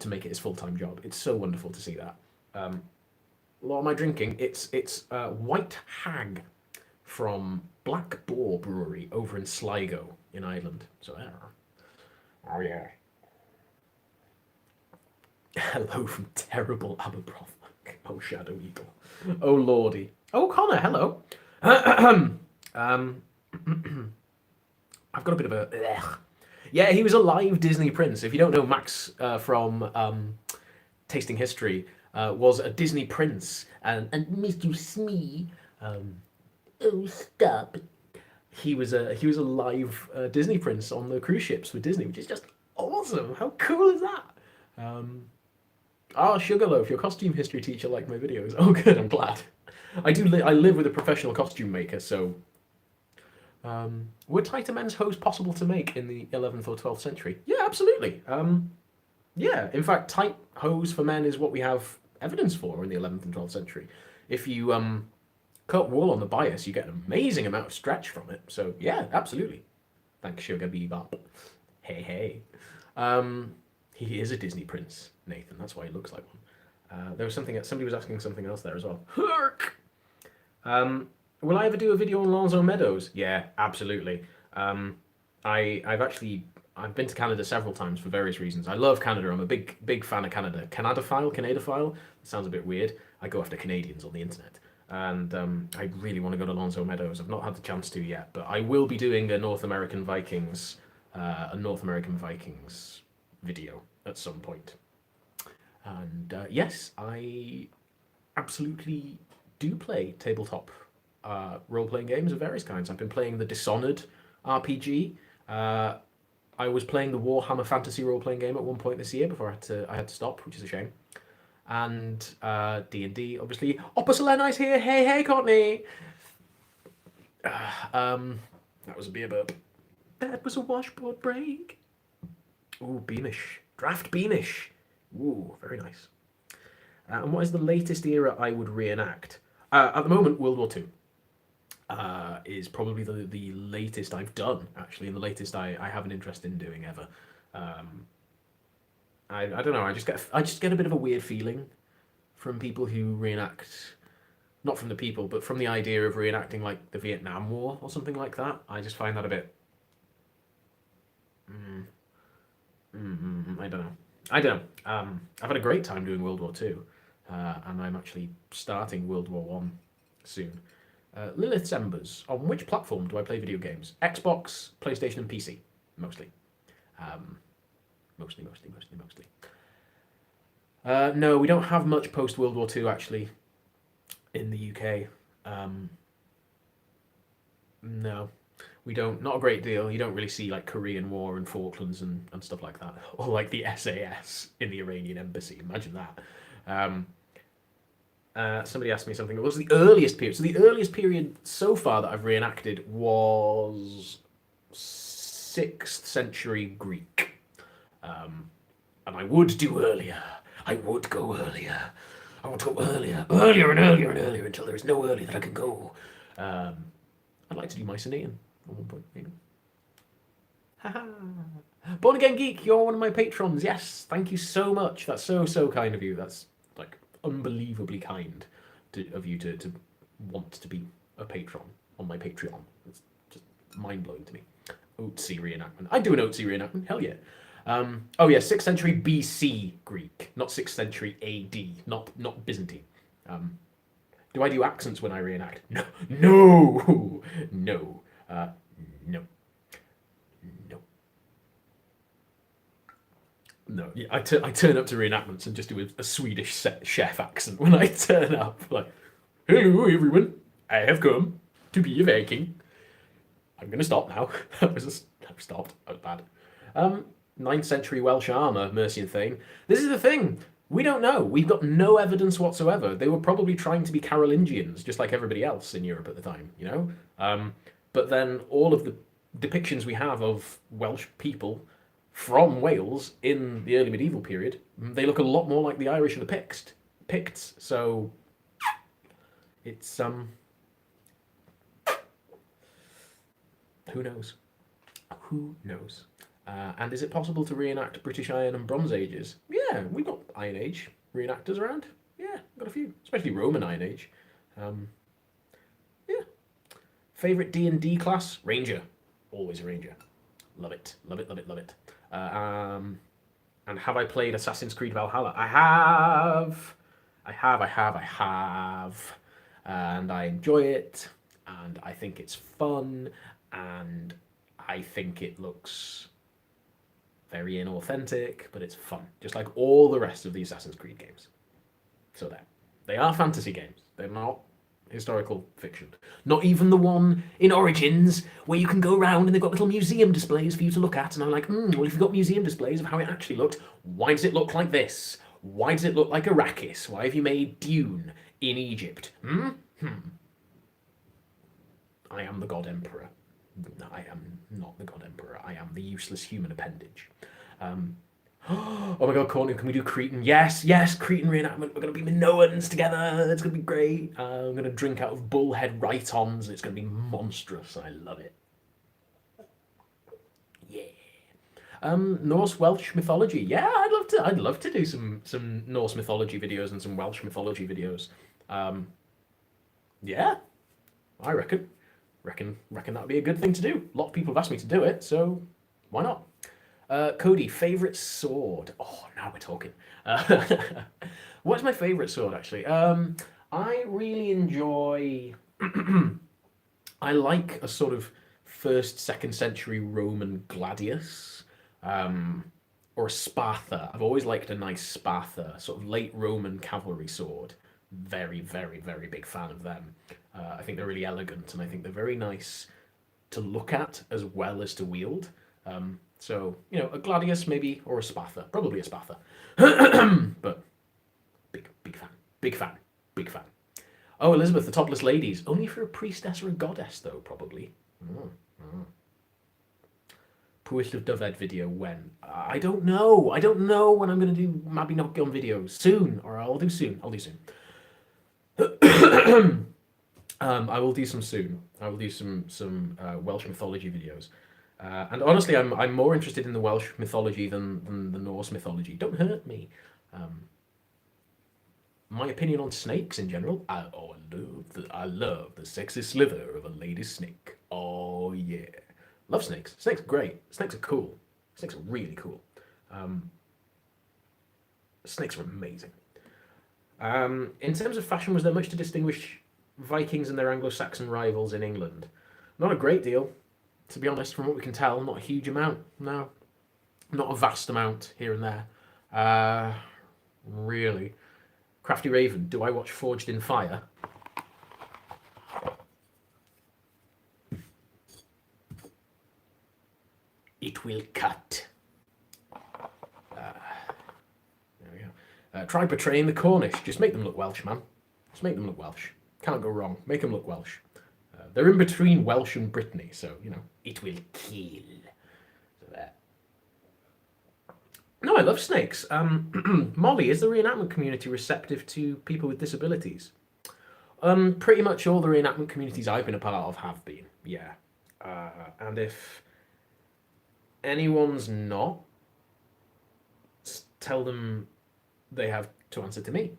make it his full time job. It's so wonderful to see that. What am I drinking? It's White Hag from Black Boar Brewery over in Sligo in Ireland. So oh yeah. Hello from terrible Aberbroth. Oh Shadow Eagle. Oh lordy. Oh, Connor, hello. I've got a bit of a... Yeah, he was a live Disney prince. If you don't know, Max from Tasting History was a Disney prince. And Mr. Smee... oh, stop. He was a live Disney prince on the cruise ships with Disney, which is just awesome. How cool is that? Sugarloaf, your costume history teacher liked my videos. Oh, good, I'm glad. I live with a professional costume maker, so... were tighter men's hose possible to make in the 11th or 12th century? Yeah, absolutely. Yeah, in fact, tight hose for men is what we have evidence for in the 11th and 12th century. If you cut wool on the bias, you get an amazing amount of stretch from it. So, yeah, absolutely. Thanks, Sugar Bebop. Hey. He is a Disney prince, Nathan. That's why he looks like one. There was somebody was asking something else there as well. Herk! Will I ever do a video on Lonzo Meadows? Yeah, absolutely. I've been to Canada several times for various reasons. I love Canada. I'm a big fan of Canada. Canadaphile? It sounds a bit weird. I go after Canadians on the internet. And I really want to go to Lonzo Meadows. I've not had the chance to yet, but I will be doing a North American Vikings video at some point. And yes, I absolutely do play tabletop role-playing games of various kinds. I've been playing the Dishonored RPG. I was playing the Warhammer Fantasy role-playing game at one point this year before I had to stop, which is a shame. And D&D, obviously. Opus Eleni's here. Hey, Courtney. That was a beer burp. That was a washboard break. Ooh, Beamish. Draft Beamish. Ooh, very nice. And what is the latest era I would reenact? At the moment, World War II. is probably the latest I've done, actually, and the latest I have an interest in doing ever. I don't know. I just get a bit of a weird feeling from people who reenact, not from the people, but from the idea of reenacting like the Vietnam War or something like that. I just find that a bit. I don't know. I don't know. I've had a great time doing World War Two, and I'm actually starting World War One soon. Lilith's Embers. On which platform do I play video games? Xbox, PlayStation, and PC, mostly. Mostly. No, we don't have much post World War Two actually in the UK. No, we don't. Not a great deal. You don't really see like Korean War and Falklands and stuff like that, or like the SAS in the Iranian embassy. Imagine that. Somebody asked me something. What was the earliest period? So the earliest period so far that I've reenacted was 6th century Greek. And I would do earlier. I would go earlier. I want to go earlier and earlier until there is no earlier that I can go. I'd like to do Mycenaean at one point, maybe. Haha. Born Again Geek, you're one of my patrons. Yes, thank you so much. That's so kind of you. That's like unbelievably kind of you to want to be a patron on my Patreon. It's just mind blowing to me. Oatsy reenactment. I'd do an Oatsy reenactment. Hell yeah. Oh yeah, 6th century BC Greek, not 6th century AD, not Byzantine. Do I do accents when I reenact? No. Yeah, I turn up to reenactments and just do a Swedish chef accent when I turn up. Like, hello everyone, I have come to be a Viking. I'm gonna stop now. I've stopped. That was bad. 9th century Welsh armour, Mercian thing. This is the thing. We don't know. We've got no evidence whatsoever. They were probably trying to be Carolingians, just like everybody else in Europe at the time, you know? But then all of the depictions we have of Welsh people from Wales in the early medieval period, they look a lot more like the Irish and the Picts. So it's who knows? Who knows? And is it possible to reenact British Iron and Bronze Ages? Yeah, we've got Iron Age reenactors around. Yeah, got a few, especially Roman Iron Age. Yeah. Favorite D&D class? Ranger. Always a Ranger. Love it. And have I played Assassin's Creed Valhalla? I have. And I enjoy it. And I think it's fun. And I think it looks very inauthentic, but it's fun. Just like all the rest of the Assassin's Creed games. So there. They are fantasy games. They're not historical fiction. Not even the one in Origins where you can go around and they've got little museum displays for you to look at. And I'm like, well, if you've got museum displays of how it actually looked, why does it look like this? Why does it look like Arrakis? Why have you made Dune in Egypt? I am the God Emperor. I am not the God Emperor. I am the useless human appendage. Oh my God, Conan, can we do Cretan? Yes, Cretan reenactment. We're going to be Minoans together. It's going to be great. I'm going to drink out of bullhead Rhytons. It's going to be monstrous. I love it. Yeah. Norse Welsh mythology. Yeah, I'd love to do some Norse mythology videos and some Welsh mythology videos. Yeah, I reckon that'd be a good thing to do. A lot of people have asked me to do it, so why not? Cody, favourite sword? Oh, now we're talking. What's my favourite sword, actually? I really enjoy... I like a sort of 1st, 2nd century Roman gladius, or a spatha. I've always liked a nice spatha, sort of late Roman cavalry sword. Very, very, very big fan of them. I think they're really elegant, and I think they're very nice to look at as well as to wield. So, you know, a gladius maybe, or a spatha. Probably a spatha. But big fan. Oh, Elizabeth, the Topless Ladies. Only for a priestess or a goddess, though, probably. Poet of Doved video when? I don't know when I'm going to do Mabinogi on videos. Soon, or I'll do soon. I will do some soon. I will do some Welsh mythology videos. And honestly, I'm more interested in the Welsh mythology than the Norse mythology. Don't hurt me. My opinion on snakes in general, I love the sexy slither of a lady snake. Oh yeah, love snakes. Snakes are great. Snakes are cool. Snakes are really cool. Snakes are amazing. In terms of fashion, was there much to distinguish Vikings and their Anglo-Saxon rivals in England? Not a great deal, to be honest. From what we can tell, not a huge amount. No, not a vast amount here and there. Really. Crafty Raven, do I watch Forged in Fire? It will cut. There we go. Try portraying the Cornish. Just make them look Welsh, man. Just make them look Welsh. Can't go wrong. Make them look Welsh. They're in between Welsh and Brittany, so, you know, it will kill. So there. No, I love snakes. Molly, is the reenactment community receptive to people with disabilities? Pretty much all the reenactment communities I've been a part of have been, yeah. And if anyone's not, tell them they have to answer to me,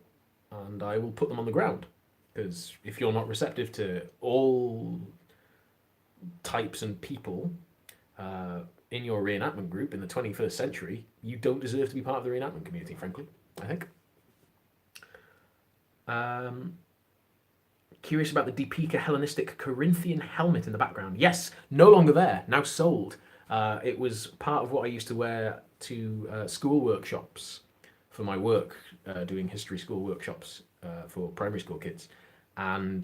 and I will put them on the ground. Because if you're not receptive to all types and people in your reenactment group in the 21st century, you don't deserve to be part of the reenactment community, frankly, I think. Curious about the Deepika Hellenistic Corinthian helmet in the background. Yes, no longer there, now sold. It was part of what I used to wear to school workshops for my work, doing history school workshops for primary school kids. And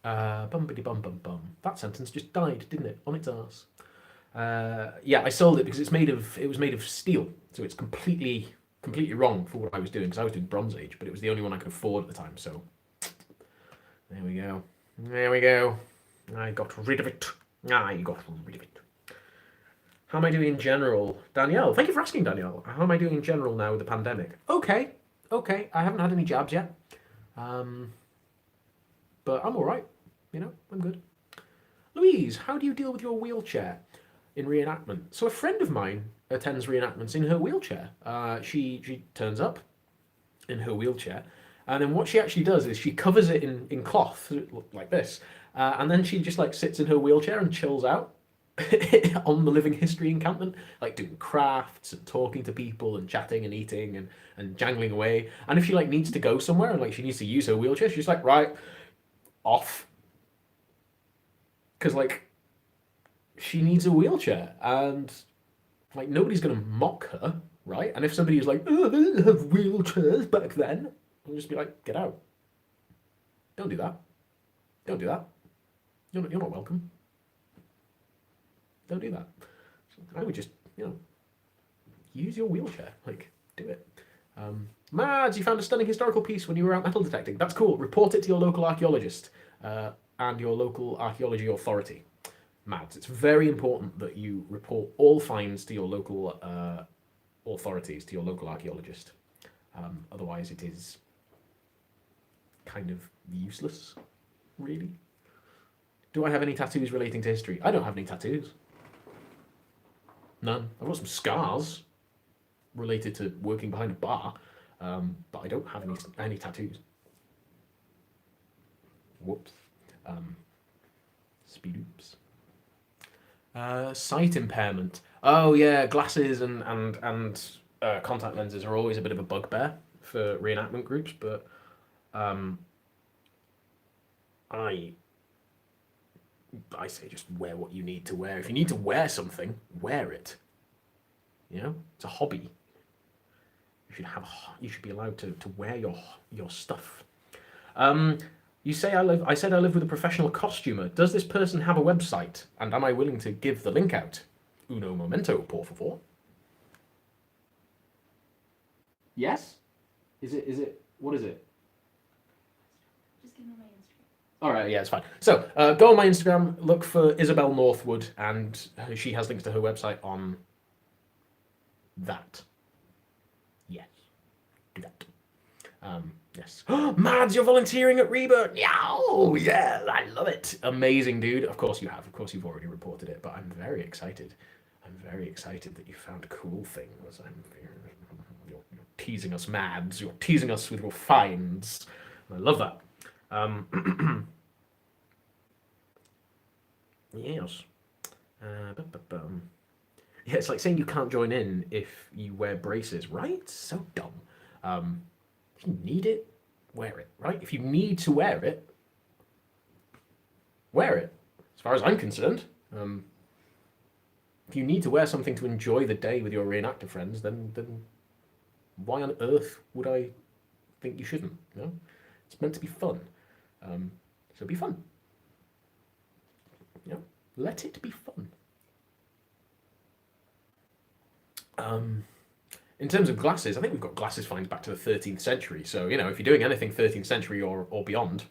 bumpity bum bum bum. That sentence just died, didn't it? On its arse. Yeah, I sold it because it was made of steel, so it's completely wrong for what I was doing, because I was doing Bronze Age, but it was the only one I could afford at the time. So there we go. There we go. I got rid of it. I got rid of it. How am I doing in general? Danielle, thank you for asking, Danielle. How am I doing in general now with the pandemic? Okay. I haven't had any jabs yet. But I'm all right. You know, I'm good. Louise, how do you deal with your wheelchair in reenactment? So a friend of mine attends reenactments in her wheelchair. She turns up in her wheelchair, and then what she actually does is she covers it in cloth like this, and then she just like sits in her wheelchair and chills out on the living history encampment, like doing crafts and talking to people and chatting and eating and jangling away. And if she like needs to go somewhere and like she needs to use her wheelchair, she's like, right, off. Because like she needs a wheelchair, and like nobody's gonna mock her, right? And if somebody is like, oh, they didn't have wheelchairs back then, I'll just be like, get out. Don't do that. Don't do that. You're not welcome. Don't do that. I would just, you know, use your wheelchair. Like, do it. Mads, you found a stunning historical piece when you were out metal detecting. That's cool. Report it to your local archaeologist and your local archaeology authority. Mads, it's very important that you report all finds to your local authorities, to your local archaeologist. Otherwise, it is kind of useless, really. Do I have any tattoos relating to history? I don't have any tattoos. None. I've got some scars related to working behind a bar, but I don't have any tattoos. Whoops. Speed oops. Sight impairment. Oh yeah, glasses and contact lenses are always a bit of a bugbear for reenactment groups, but I say just wear what you need to wear. If you need to wear something, wear it. You know, it's a hobby. You should be allowed to wear your stuff. You say I said I live with a professional costumer. Does this person have a website? And am I willing to give the link out? Uno momento, por favor. Yes? Is it what is it? Just give me my Instagram. All right, yeah, it's fine. So go on my Instagram, look for Isabel Northwood, and she has links to her website on that. Yes, do that. Yes. Mads, you're volunteering at Rebirth. Yeah, I love it. Amazing, dude. Of course you have. Of course you've already reported it, but I'm very excited. I'm very excited that you found cool things. You're teasing us, Mads. You're teasing us with your finds. I love that. Yes. Yeah, it's like saying you can't join in if you wear braces, right? So dumb. If you need it, wear it, right? If you need to wear it, wear it. As far as I'm concerned, if you need to wear something to enjoy the day with your reenactor friends, then why on earth would I think you shouldn't? You know, it's meant to be fun, so be fun. You know, let it be fun. In terms of glasses, I think we've got glasses finds back to the 13th century. So, you know, if you're doing anything 13th century or beyond,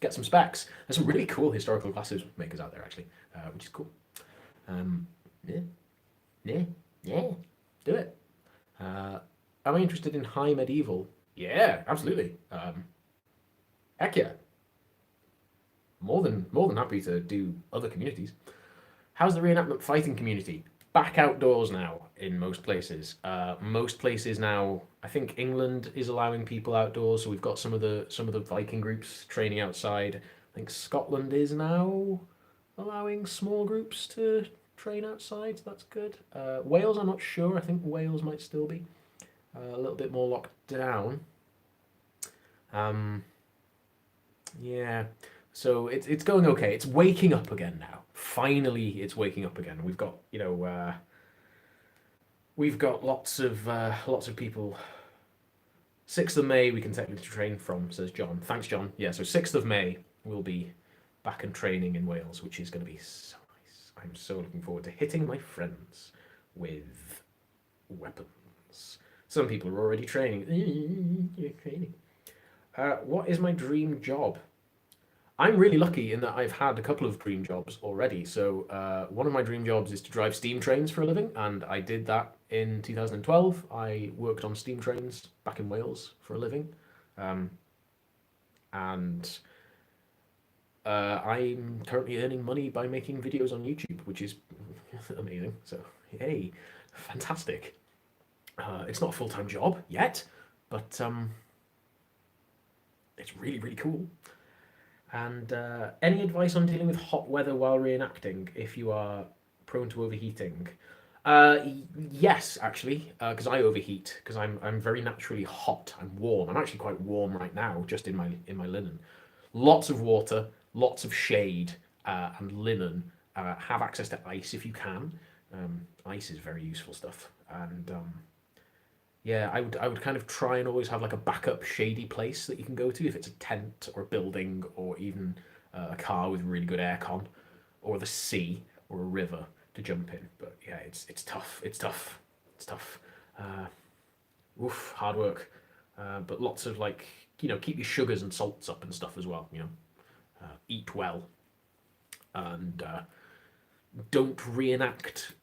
get some specs. There's some really cool historical glasses makers out there, actually, which is cool. Yeah, do it. Am I interested in high medieval? Yeah, absolutely. Heck yeah. More than happy to do other communities. How's the reenactment fighting community? Back outdoors now in most places. Most places now, I think England is allowing people outdoors, so we've got some of the Viking groups training outside. I think Scotland is now allowing small groups to train outside, so that's good. Wales, I'm not sure. I think Wales might still be a little bit more locked down. Yeah. So it's going okay. It's waking up again now. Finally, it's waking up again. We've got lots of people. 6th of May we can technically train from, says John. Thanks, John. Yeah, so 6th of May we'll be back and training in Wales, which is going to be so nice. I'm so looking forward to hitting my friends with weapons. Some people are already training. You're training. What is my dream job? I'm really lucky in that I've had a couple of dream jobs already. So one of my dream jobs is to drive steam trains for a living, and I did that in 2012. I worked on steam trains back in Wales for a living, and I'm currently earning money by making videos on YouTube, which is amazing. So hey, fantastic. It's not a full-time job yet, but it's really, really cool. And any advice on dealing with hot weather while reenacting if you are prone to overheating? Yes, actually, because I overheat because I'm very naturally hot. I'm warm. I'm actually quite warm right now, just in my linen. Lots of water, lots of shade, and linen. Have access to ice if you can. Ice is very useful stuff, and yeah, I would kind of try and always have like a backup shady place that you can go to if it's a tent or a building or even a car with really good aircon, or the sea or a river to jump in. But yeah, it's tough. It's tough. Oof, hard work. But lots of like, keep your sugars and salts up and stuff as well. Eat well, and don't reenact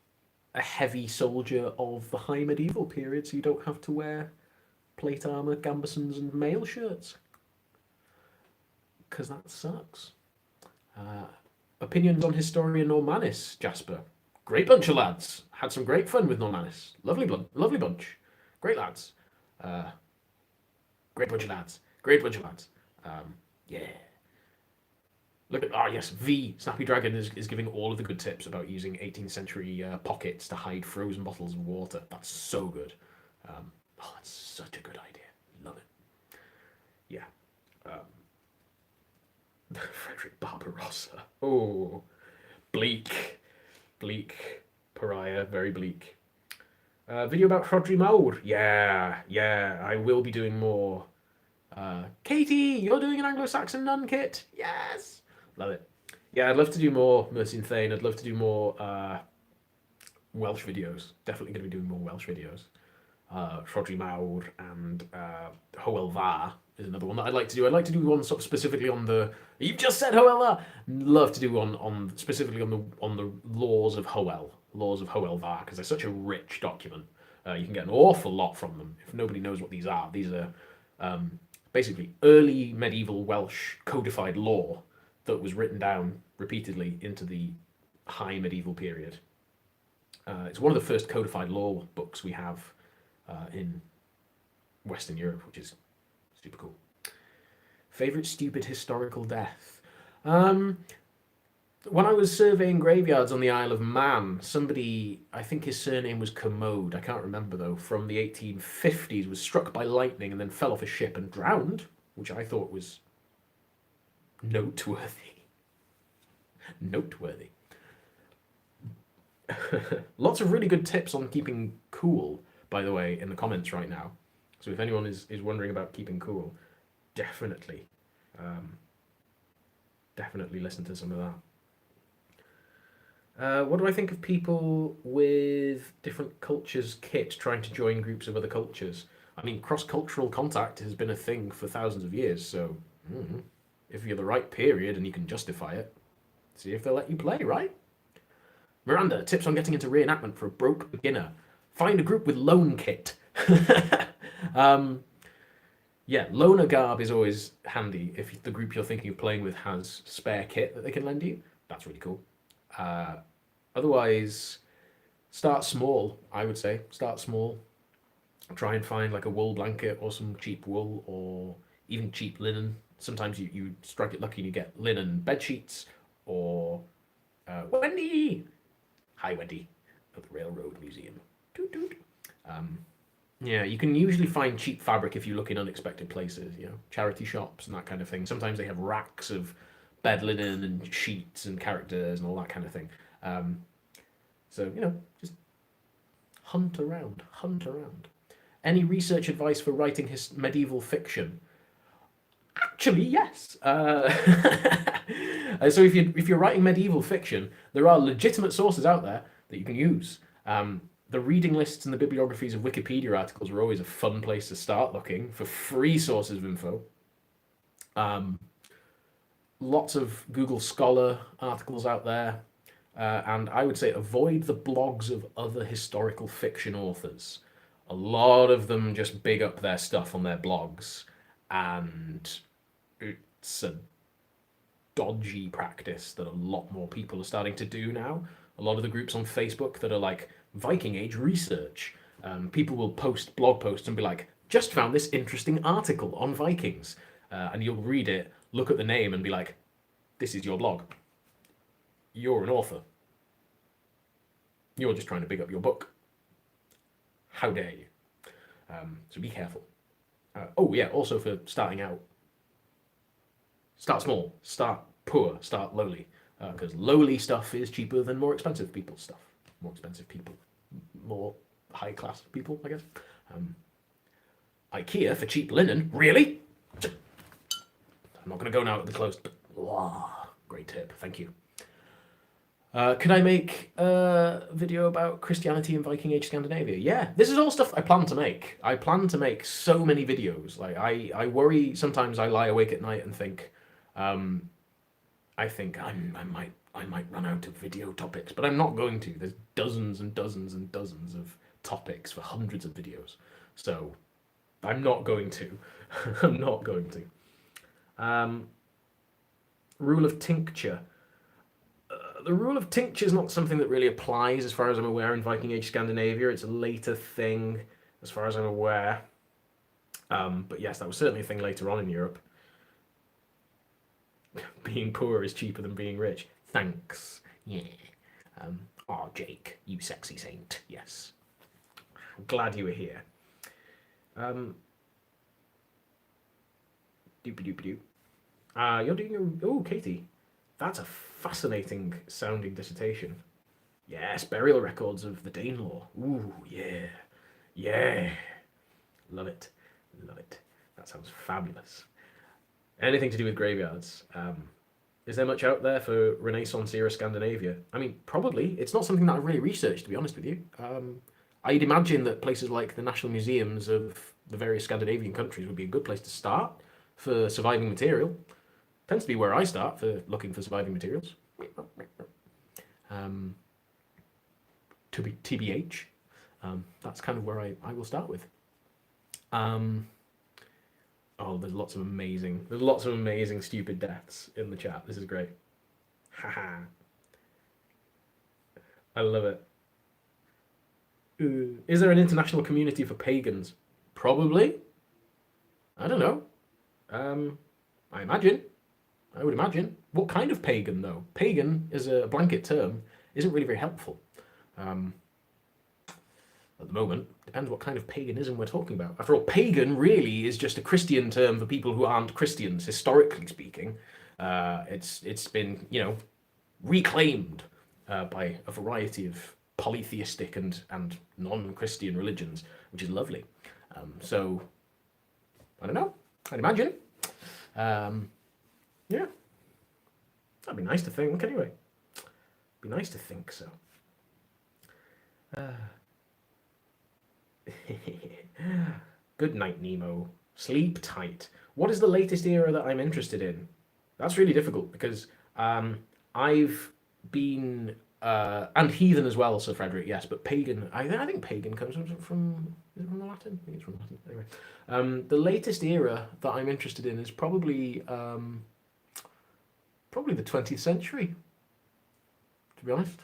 a heavy soldier of the high medieval period, so you don't have to wear plate armor, gambesons, and mail shirts, because that sucks. Opinions on Historia Normannis, Jasper? Great bunch of lads. Had some great fun with Normannis. Lovely bunch. Great lads. Great bunch of lads. Yeah. Look at, yes, Snappy Dragon is giving all of the good tips about using 18th century pockets to hide frozen bottles of water. That's so good. That's such a good idea. Love it. Yeah. Frederick Barbarossa. Oh, bleak. Pariah, very bleak. Video about Rhodri Mawr. Yeah, I will be doing more. Katie, you're doing an Anglo-Saxon nun kit. Yes. Love it. Yeah, I'd love to do more Mercyn Thane. I'd love to do more Welsh videos. Definitely going to be doing more Welsh videos. Rhodri Mawr and Hywel Dda is another one that I'd like to do. I'd like to do one sort of specifically on the. You've just said Hywel Dda. Love to do one on specifically on the laws of Hywel Dda, because they're such a rich document. You can get an awful lot from them. If nobody knows what these are Basically early medieval Welsh codified law that was written down repeatedly into the high medieval period. It's one of the first codified law books we have in Western Europe, which is super cool. Favorite stupid historical death? When I was surveying graveyards on the Isle of Man, somebody, I think his surname was Commode, I can't remember though, from the 1850s, was struck by lightning and then fell off a ship and drowned, which I thought was noteworthy. Noteworthy. Lots of really good tips on keeping cool, by the way, in the comments right now. So if anyone is wondering about keeping cool, definitely, definitely listen to some of that. What do I think of people with different cultures' kit trying to join groups of other cultures? I mean, cross-cultural contact has been a thing for thousands of years, so if you're the right period and you can justify it, see if they'll let you play, right? Miranda, tips on getting into reenactment for a broke beginner. Find a group with loan kit. Yeah, loaner garb is always handy if the group you're thinking of playing with has spare kit that they can lend you. That's really cool. Otherwise, start small, I would say. Start small. Try and find like a wool blanket or some cheap wool or even cheap linen. Sometimes you strike it lucky and you get linen bed sheets or Wendy! Hi, Wendy, at the Railroad Museum. Toot toot. Yeah, you can usually find cheap fabric if you look in unexpected places, you know, charity shops and that kind of thing. Sometimes they have racks of bed linen and sheets and characters and all that kind of thing. So, you know, just hunt around, hunt around. Any research advice for writing medieval fiction? Actually, yes. So if you're writing medieval fiction, there are legitimate sources out there that you can use. The reading lists and the bibliographies of Wikipedia articles are always a fun place to start looking for free sources of info. Lots of Google Scholar articles out there. And I would say avoid the blogs of other historical fiction authors. A lot of them just big up their stuff on their blogs, and it's a dodgy practice that a lot more people are starting to do now. A lot of the groups on Facebook that are like Viking Age research, people will post blog posts and be like, just found this interesting article on Vikings, and you'll read it, look at the name and be like, this is your blog. You're an author. You're just trying to big up your book. How dare you? So be careful. Oh yeah, also for starting out, start small, start poor, start lowly, because lowly stuff is cheaper than more expensive people's stuff. More expensive people, more high class people, I guess. IKEA for cheap linen, really? I'm not going to go now at the close, but great tip, thank you. Could I make a video about Christianity in Viking Age Scandinavia? Yeah, this is all stuff I plan to make. I plan to make so many videos. Like I worry sometimes. I lie awake at night and think, I think I might run out of video topics, but I'm not going to. There's dozens and dozens and dozens of topics for hundreds of videos, so I'm not going to. I'm not going to. Rule of tincture. The rule of tincture is not something that really applies, as far as I'm aware, in Viking Age Scandinavia. It's a later thing, as far as I'm aware. But yes, that was certainly a thing later on in Europe. Being poor is cheaper than being rich. Thanks. Yeah. Oh, Jake, you sexy saint. Yes. I'm glad you were here. Doopy-doopy-doo. You're doing a... Oh, Katie. That's a fascinating sounding dissertation. Yes, burial records of the Danelaw. Ooh, yeah. Yeah. Love it. Love it. That sounds fabulous. Anything to do with graveyards. Is there much out there for Renaissance era Scandinavia? I mean, probably. It's not something that I've really researched, to be honest with you. I'd imagine that places like the national museums of the various Scandinavian countries would be a good place to start for surviving material. Tends to be where I start for looking for surviving materials. To be TBH, that's kind of where I will start with. Oh, there's lots of amazing stupid deaths in the chat. This is great. Haha. I love it. Is there an international community for pagans? Probably. I don't know. I imagine. I would imagine. What kind of pagan, though? Pagan is a blanket term. Isn't really very helpful. At the moment, depends what kind of paganism we're talking about. After all, pagan really is just a Christian term for people who aren't Christians, historically speaking. It's been, reclaimed by a variety of polytheistic and non-Christian religions, which is lovely. So, I don't know. I'd imagine. Yeah. That'd be nice to think, anyway. Be nice to think so. Good night, Nemo. Sleep tight. What is the latest era that I'm interested in? That's really difficult because I've been and heathen as well, Sir Frederick. Yes, but pagan. I think pagan comes from is it from the Latin? I think it's from Latin. Anyway, the latest era that I'm interested in is probably the 20th century. To be honest,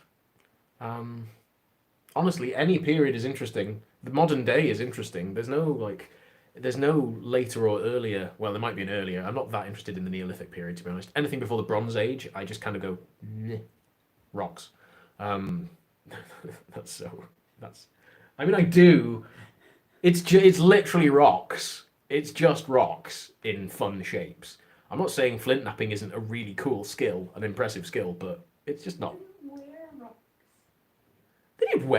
honestly, any period is interesting. The modern day is interesting. There's no later or earlier. Well, there might be an earlier. I'm not that interested in the Neolithic period, to be honest. Anything before the Bronze Age, I just kind of go, meh, rocks. That's. I mean, I do. It's literally rocks. It's just rocks in fun shapes. I'm not saying flint knapping isn't a really cool skill, an impressive skill, but it's just not.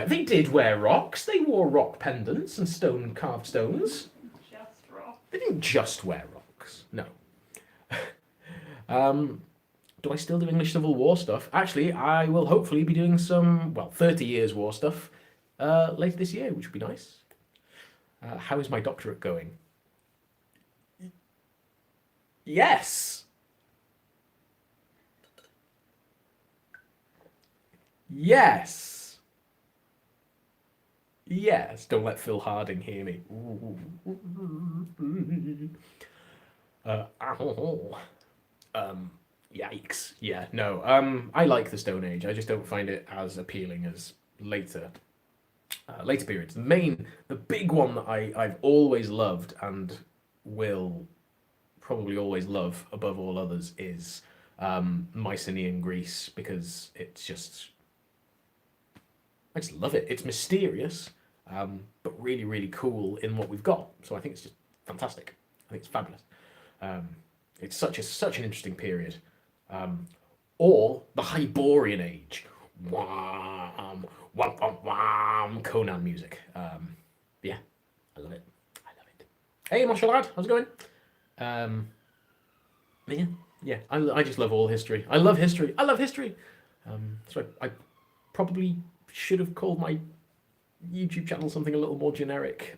They did wear rocks. They wore rock pendants and carved stones. Just rock. They didn't just wear rocks. No. Do I still do English Civil War stuff? Actually, I will hopefully be doing some 30 years war stuff later this year, which would be nice. How is my doctorate going? Yes. Yes. Yes, don't let Phil Harding hear me. Yikes. Yeah, no. I like the Stone Age. I just don't find it as appealing as later periods. The big one that I've always loved and will probably always love above all others is Mycenaean Greece, because I just love it. It's mysterious, but really, really cool in what we've got. So I think it's just fantastic. I think it's fabulous. It's such an interesting period. Or the Hyborian Age. Wham, wham, wham, wham, Conan music. Yeah, I love it. Hey, martial lad, how's it going? Yeah, I just love all history. I love history. So I probably should have called my YouTube channel something a little more generic.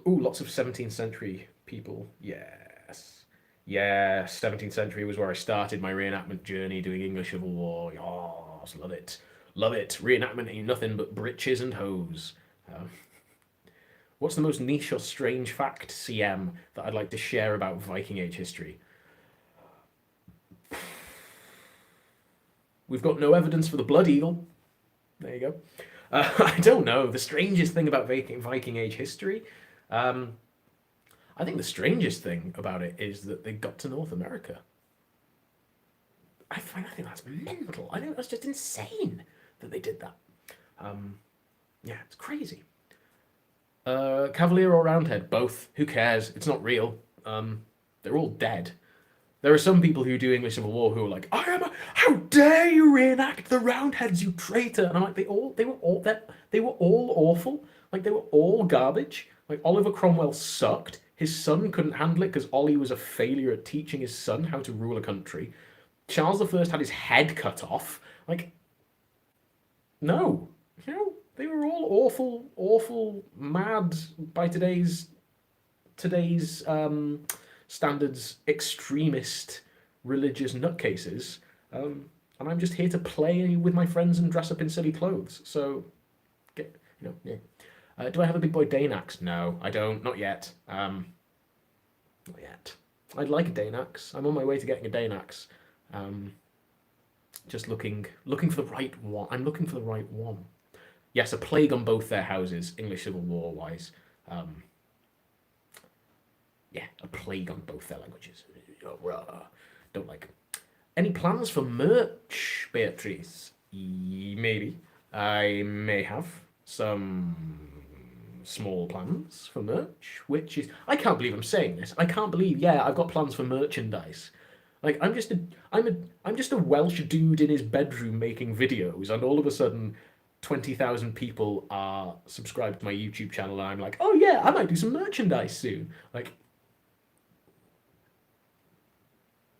Lots of 17th century people. Yes. 17th century was where I started my reenactment journey, doing English Civil War. Yes, love it. Reenactment ain't nothing but breeches and hose. What's the most niche or strange fact, CM, that I'd like to share about Viking Age history? We've got no evidence for the Blood Eagle. There you go. I don't know. The strangest thing about Viking Age history, I think the strangest thing about it is that they got to North America. I think that's mental. I think that's just insane that they did that. Yeah, it's crazy. Cavalier or Roundhead, both. Who cares? It's not real. They're all dead. There are some people who do English Civil War who are like, how dare you reenact the Roundheads, you traitor! And I'm like, they were all awful. Like, they were all garbage. Like, Oliver Cromwell sucked. His son couldn't handle it because Ollie was a failure at teaching his son how to rule a country. Charles I had his head cut off. Like, no. They were all awful, mad by today's standards, extremist religious nutcases, and I'm just here to play with my friends and dress up in silly clothes. So, yeah. Do I have a big boy Dane axe? No, I don't. Not yet. Not yet. I'd like a Dane axe. I'm on my way to getting a Dane axe. Just looking for the right one. I'm looking for the right one. Yes, a plague on both their houses, English Civil War wise. Yeah, a plague on both their languages. Don't like. Any plans for merch, Beatrice? Maybe. I may have some small plans for merch, which is I can't believe I'm saying this. I can't believe, yeah, I've got plans for merchandise. Like I'm just a Welsh dude in his bedroom making videos, and all of a sudden 20,000 people are subscribed to my YouTube channel, and I'm like, oh yeah, I might do some merchandise soon. Like,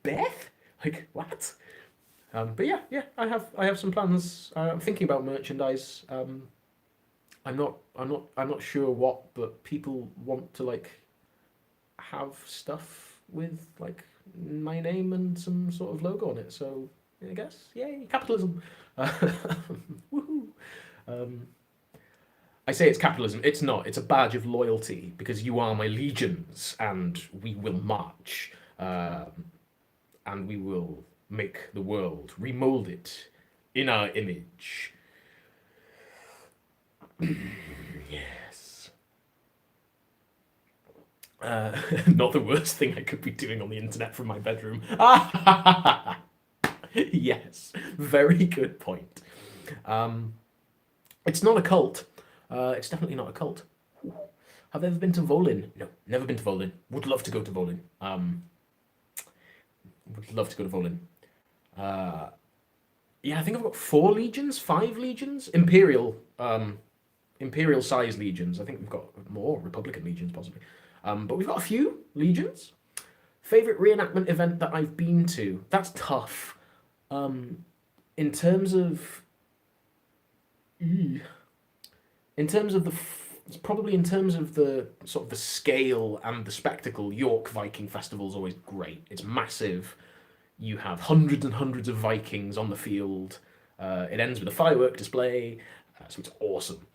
Beth? Like, what? But yeah, I have some plans. I'm thinking about merchandise. I'm not sure what, but people want to like have stuff with like my name and some sort of logo on it. So I guess, yay, capitalism. Woohoo. I say it's capitalism. It's not. It's a badge of loyalty because you are my legions, and we will march, and we will make the world, remold it in our image. Yes. Not the worst thing I could be doing on the internet from my bedroom. Yes, very good point. It's not a cult. It's definitely not a cult. Have I ever been to Volin? No, never been to Volin. Would love to go to Volin. Would love to go to Volin. Yeah, I think I've got 4 legions, 5 legions, imperial size legions. I think we've got more Republican legions possibly, but we've got a few legions. Favorite reenactment event that I've been to? That's tough. In terms of, probably in terms of the sort of the scale and the spectacle, York Viking Festival is always great. It's massive. You have hundreds and hundreds of Vikings on the field. It ends with a firework display, so it's awesome.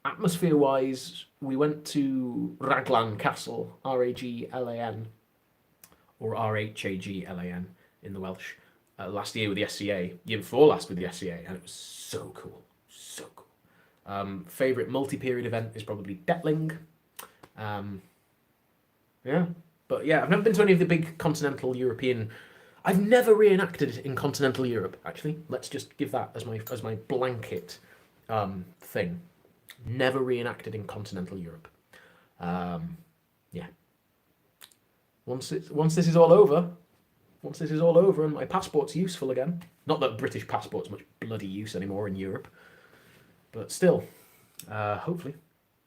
Atmosphere-wise, we went to Raglan Castle, Raglan, or Rhaglan in the Welsh, last year with the SCA, year before last with the SCA, and it was so cool, so cool. Favourite multi-period event is probably Detling. Yeah, but yeah, I've never been to any of the big continental European. I've never reenacted in continental Europe. Actually, let's just give that as my blanket thing. Never reenacted in continental Europe. Yeah. Once this is all over, and my passport's useful again. Not that British passport's much bloody use anymore in Europe, but still, hopefully.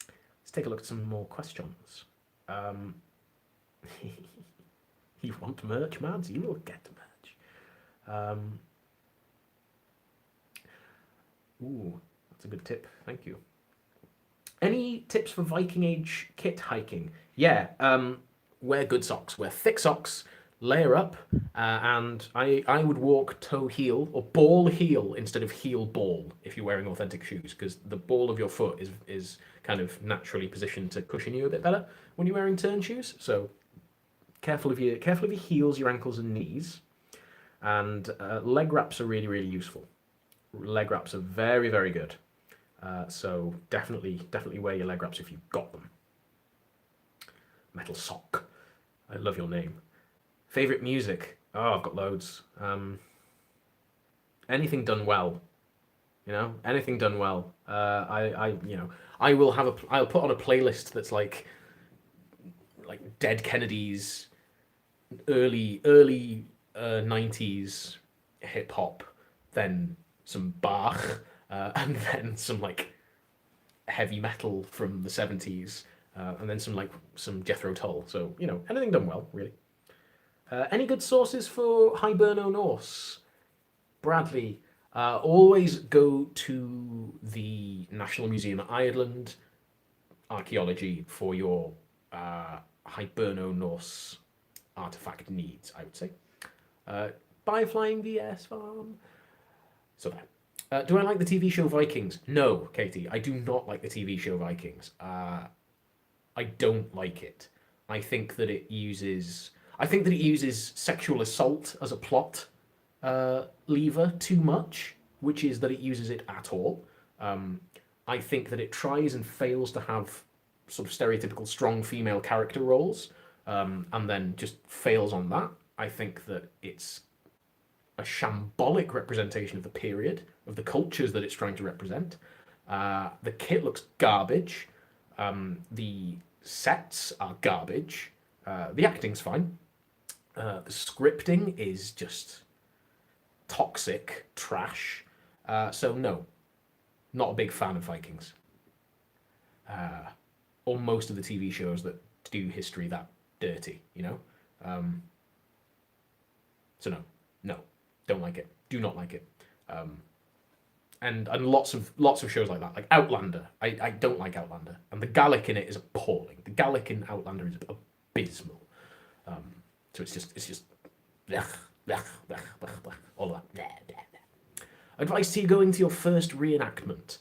Let's take a look at some more questions. You want merch, Mads? You will get merch. Ooh, that's a good tip. Thank you. Any tips for Viking Age kit hiking? Yeah, wear good socks. Wear thick socks. Layer up, and I would walk toe heel or ball heel instead of heel ball if you're wearing authentic shoes, because the ball of your foot is kind of naturally positioned to cushion you a bit better when you're wearing turn shoes. So careful of your heels, your ankles and knees, and leg wraps are really useful. Leg wraps are very good. So definitely wear your leg wraps if you've got them. Metal sock. I love your name. Favorite music? Oh, I've got loads. Anything done well, anything done well. I'll put on a playlist that's like Dead Kennedys, early 90s hip hop, then some Bach, and then some like heavy metal from the 70s, and then some Jethro Tull. So anything done well, really. Any good sources for Hiberno Norse? Bradley, always go to the National Museum of Ireland archaeology for your Hiberno Norse artifact needs, I would say. Buy Flying VS Farm. So there. Do I like the TV show Vikings? No, Katie, I do not like the TV show Vikings. I don't like it. I think that it uses. I think that it uses sexual assault as a plot lever too much, which is that it uses it at all. I think that it tries and fails to have sort of stereotypical strong female character roles, and then just fails on that. I think that it's a shambolic representation of the period, of the cultures that it's trying to represent. The kit looks garbage. The sets are garbage. The acting's fine. The scripting is just toxic trash. So no, not a big fan of Vikings. Or most of the TV shows that do history that dirty, you know? So no, don't like it. Do not like it. And lots of shows like that, like Outlander. I don't like Outlander, and the Gallic in it is appalling. The Gallic in Outlander is abysmal. So it's just all of that. Advice to you going to your first reenactment.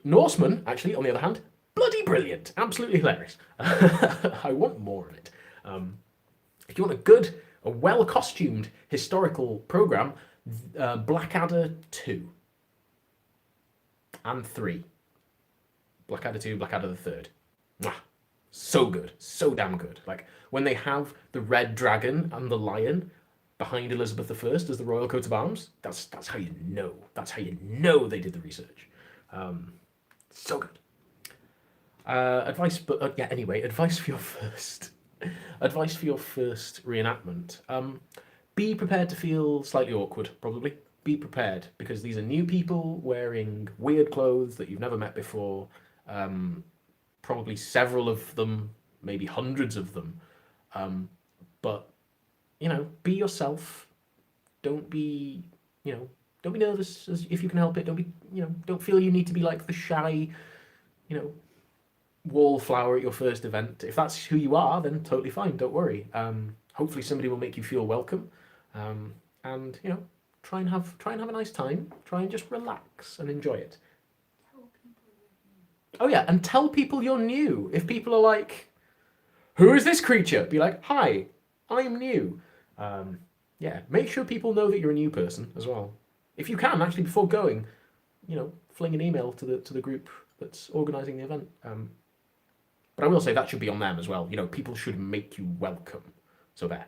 Norseman, actually, on the other hand, bloody brilliant, absolutely hilarious. I want more of it. If you want a well-costumed historical program, Blackadder 2 and 3. Blackadder 2, Blackadder the Third. Mwah. So good, so damn good. Like when they have the red dragon and the lion behind Elizabeth I as the royal coat of arms, that's how you know. That's how you know they did the research. So good. Advice for your first. Advice for your first reenactment. Be prepared to feel slightly awkward, probably. Be prepared, because these are new people wearing weird clothes that you've never met before. Probably several of them, maybe hundreds of them. But, you know, be yourself. Don't be nervous if you can help it. Don't feel you need to be like the shy, wallflower at your first event. If that's who you are, then totally fine. Don't worry. Hopefully somebody will make you feel welcome. And try and have a nice time. Try and just relax and enjoy it. Oh yeah, and tell people you're new. If people are like, "Who is this creature?" Be like, "Hi, I'm new." Yeah, make sure people know that you're a new person as well. If you can, actually, before going, fling an email to the group that's organising the event. But I will say that should be on them as well. People should make you welcome. So there.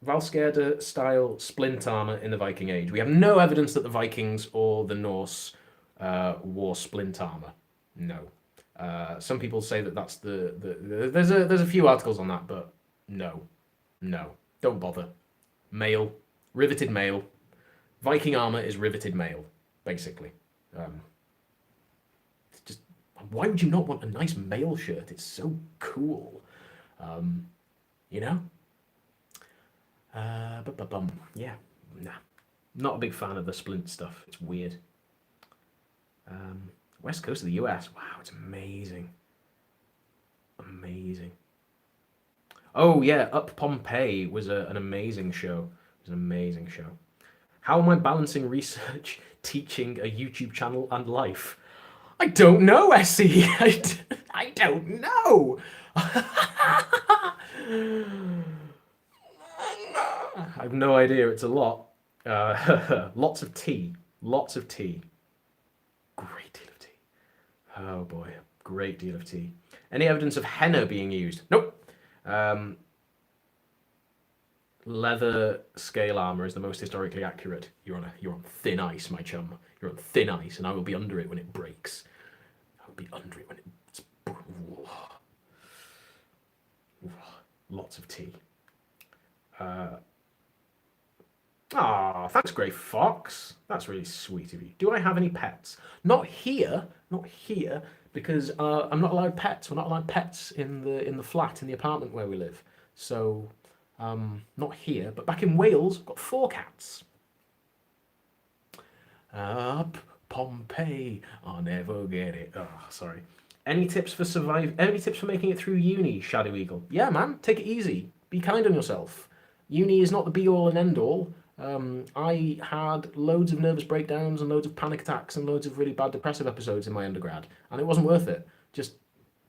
Valskerda style splint armor in the Viking Age. We have no evidence that the Vikings or the Norse wore splint armor. No. Some people say that that's there's a few articles on that, but no, don't bother. Mail, riveted mail. Viking armor is riveted mail, basically. It's just, why would you not want a nice mail shirt? It's so cool. Yeah, nah. Not a big fan of the splint stuff. It's weird. West coast of the US. Wow, it's amazing. Amazing. Oh yeah, Up Pompeii was an amazing show. It was an amazing show. How am I balancing research, teaching, a YouTube channel, and life? I don't know, Essie. I don't know. I have no idea. It's a lot. Lots of tea. Lots of tea. Great deal of tea. Oh boy, great deal of tea. Any evidence of henna being used? Nope. Leather scale armor is the most historically accurate. You're on thin ice, my chum. You're on thin ice, and I will be under it when it breaks. I will be under it when it's. Lots of tea. Thanks, Grey Fox. That's really sweet of you. Do I have any pets? Not here, because I'm not allowed pets. We're not allowed pets in the flat, in the apartment where we live. So, not here, but back in Wales, I've got 4 cats. Up Pompeii, I'll never get it. Oh, sorry. Any tips for making it through uni, Shadow Eagle? Yeah, man, take it easy. Be kind on yourself. Uni is not the be-all and end-all. I had loads of nervous breakdowns and loads of panic attacks and loads of really bad depressive episodes in my undergrad, and it wasn't worth it. Just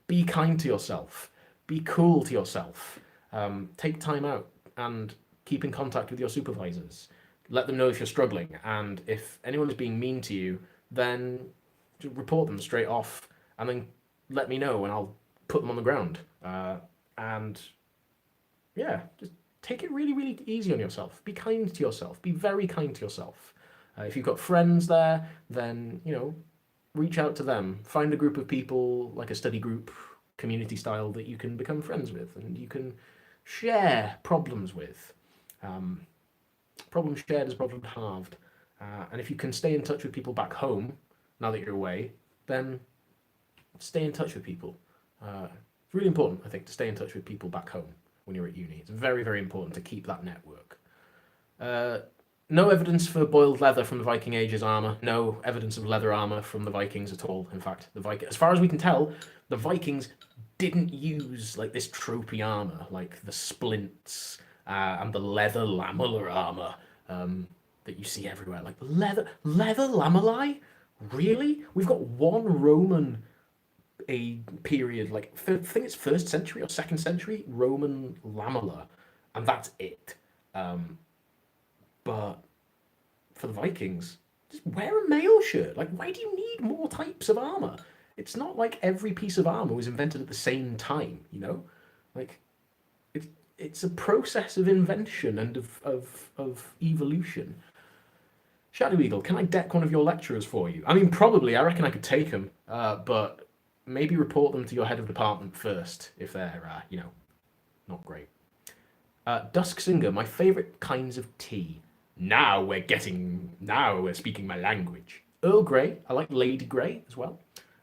be kind to yourself, be cool to yourself, take time out and keep in contact with your supervisors. Let them know if you're struggling, and if anyone is being mean to you, then just report them straight off, and then let me know, and I'll put them on the ground. And yeah, just take it really, really easy on yourself. Be kind to yourself. Be very kind to yourself. If you've got friends there, then, reach out to them. Find a group of people, like a study group, community style, that you can become friends with and you can share problems with. Problem shared is problem halved. And if you can stay in touch with people back home, now that you're away, then stay in touch with people. It's really important, I think, to stay in touch with people back home when you're at uni. It's very, very important to keep that network. No evidence for boiled leather from the Viking Age's armour. No evidence of leather armour from the Vikings at all. In fact, as far as we can tell, the Vikings didn't use like this tropey armour, like the splints and the leather lamellar armour that you see everywhere. Like leather lamellae? Really? We've got one Roman period, like I think it's 1st century or 2nd century Roman lamella, and that's it. But for the Vikings, just wear a mail shirt. Like, why do you need more types of armor? It's not like every piece of armor was invented at the same time, Like, it's a process of invention and of evolution. Shadow Eagle, can I deck one of your lecturers for you? I mean, probably. I reckon I could take them, but maybe report them to your head of department first if they're, not great. Dusk Singer, my favourite kinds of tea. Now we're speaking my language. Earl Grey, I like Lady Grey as well.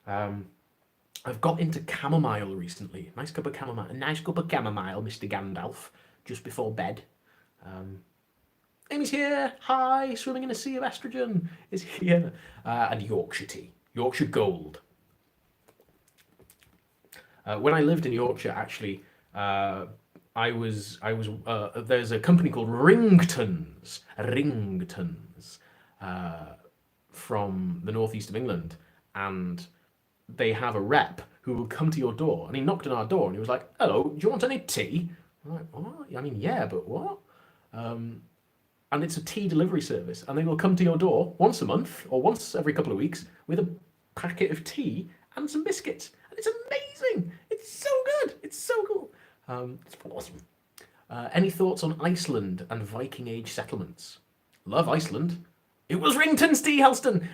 I've got into chamomile recently. Nice cup of chamomile, Mr. Gandalf, just before bed. Amy's here. Hi, swimming in a sea of estrogen is here. And Yorkshire tea, Yorkshire Gold. When I lived in Yorkshire, actually, there's a company called Ringtons from the northeast of England, and they have a rep who will come to your door, and he knocked on our door and he was like, "Hello, do you want any tea?" I'm like, "What? I mean, yeah, but what?" And it's a tea delivery service, and they will come to your door once a month or once every couple of weeks with a packet of tea and some biscuits, and it's amazing. It's so good. It's so cool. It's awesome. Any thoughts on Iceland and Viking Age settlements? Love Iceland. It was Rington's tea, Helston.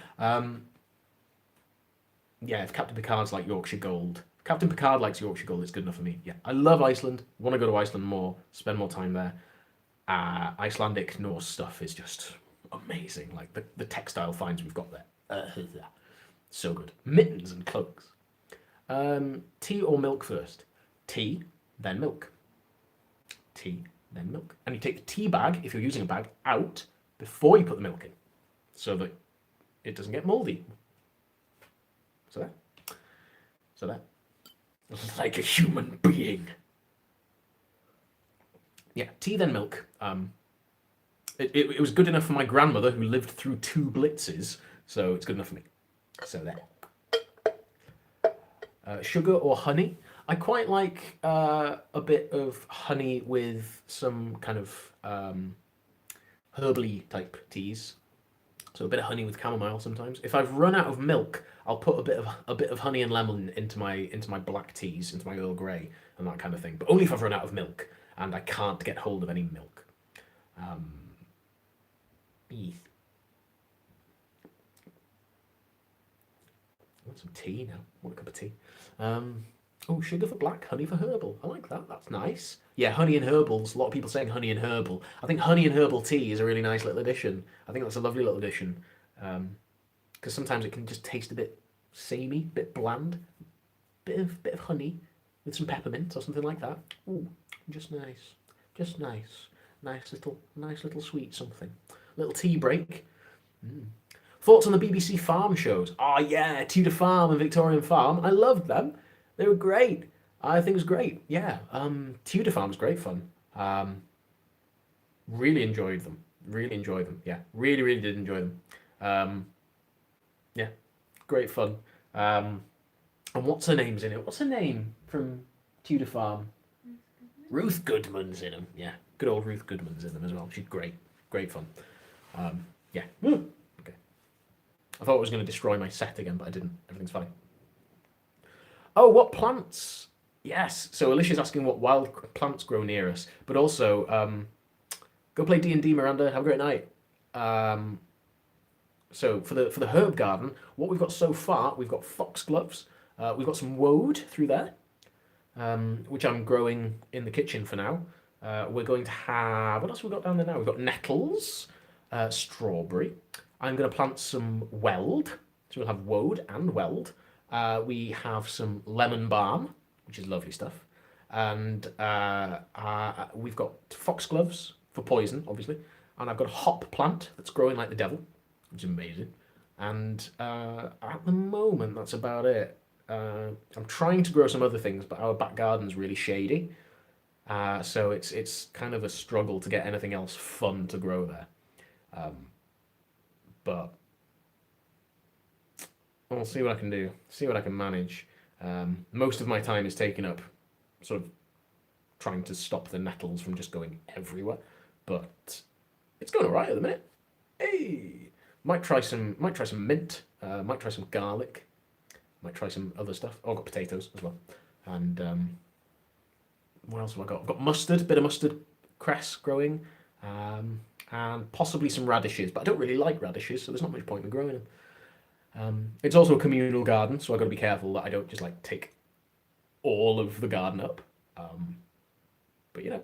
Yeah, if Captain Picard's like Yorkshire Gold. If Captain Picard likes Yorkshire Gold, it's good enough for me. Yeah, I love Iceland. Want to go to Iceland more. Spend more time there. Icelandic Norse stuff is just amazing. Like the textile finds we've got there. So good. Mittens and cloaks. Tea or milk first? Tea, then milk. Tea, then milk. And you take the tea bag, if you're using a bag, out before you put the milk in, so that it doesn't get mouldy. So that. Like a human being. Yeah, tea, then milk. It was good enough for my grandmother, who lived through 2 blitzes, so it's good enough for me. So there. Sugar or honey? I quite like a bit of honey with some kind of herbally type teas. So a bit of honey with chamomile sometimes. If I've run out of milk, I'll put a bit of honey and lemon into my black teas, into my Earl Grey and that kind of thing. But only if I've run out of milk and I can't get hold of any milk. I want some tea now. I want a cup of tea. Oh, sugar for black, honey for herbal. I like that. That's nice. Yeah, honey and herbals. A lot of people saying honey and herbal. I think honey and herbal tea is a really nice little addition. I think that's a lovely little addition. Because sometimes it can just taste a bit samey, a bit bland. Bit of honey with some peppermint or something like that. Ooh, just nice. Just nice. Nice little sweet something. Little tea break. Thoughts on the BBC farm shows? Oh yeah, Tudor Farm and Victorian Farm. I loved them. They were great. I think it was great. Yeah. Tudor Farm was great fun. Really enjoyed them. Really enjoy them. Yeah, really, really did enjoy them. Yeah, great fun. And what's her name's in it? What's her name from Tudor Farm? Ruth Goodman's in them. Yeah, good old Ruth Goodman's in them as well. She's great. Great fun. Yeah. Okay. I thought I was going to destroy my set again, but I didn't. Everything's fine. Oh, what plants? Yes. So Alicia's asking what wild plants grow near us, but also go play D&D, Miranda. Have a great night. So for the herb garden, what we've got so far, we've got foxgloves. We've got some woad through there, which I'm growing in the kitchen for now. We're going to have, what else have we got down there now? We've got nettles, strawberry. I'm going to plant some weld, so we'll have woad and weld. We have some lemon balm, which is lovely stuff. And we've got foxgloves for poison, obviously. And I've got a hop plant that's growing like the devil, which is amazing. And at the moment, that's about it. I'm trying to grow some other things, but our back garden's really shady. So it's kind of a struggle to get anything else fun to grow there. But I'll see what I can do, see what I can manage. Most of my time is taken up sort of trying to stop the nettles from just going everywhere. But it's going all right at the minute. Hey, might try some mint, might try some garlic, might try some other stuff. Oh, I've got potatoes as well. And what else have I got? I've got mustard, bit of mustard cress growing, and possibly some radishes. But I don't really like radishes, so there's not much point in growing them. It's also a communal garden, so I've got to be careful that I don't just like take all of the garden up. But you know,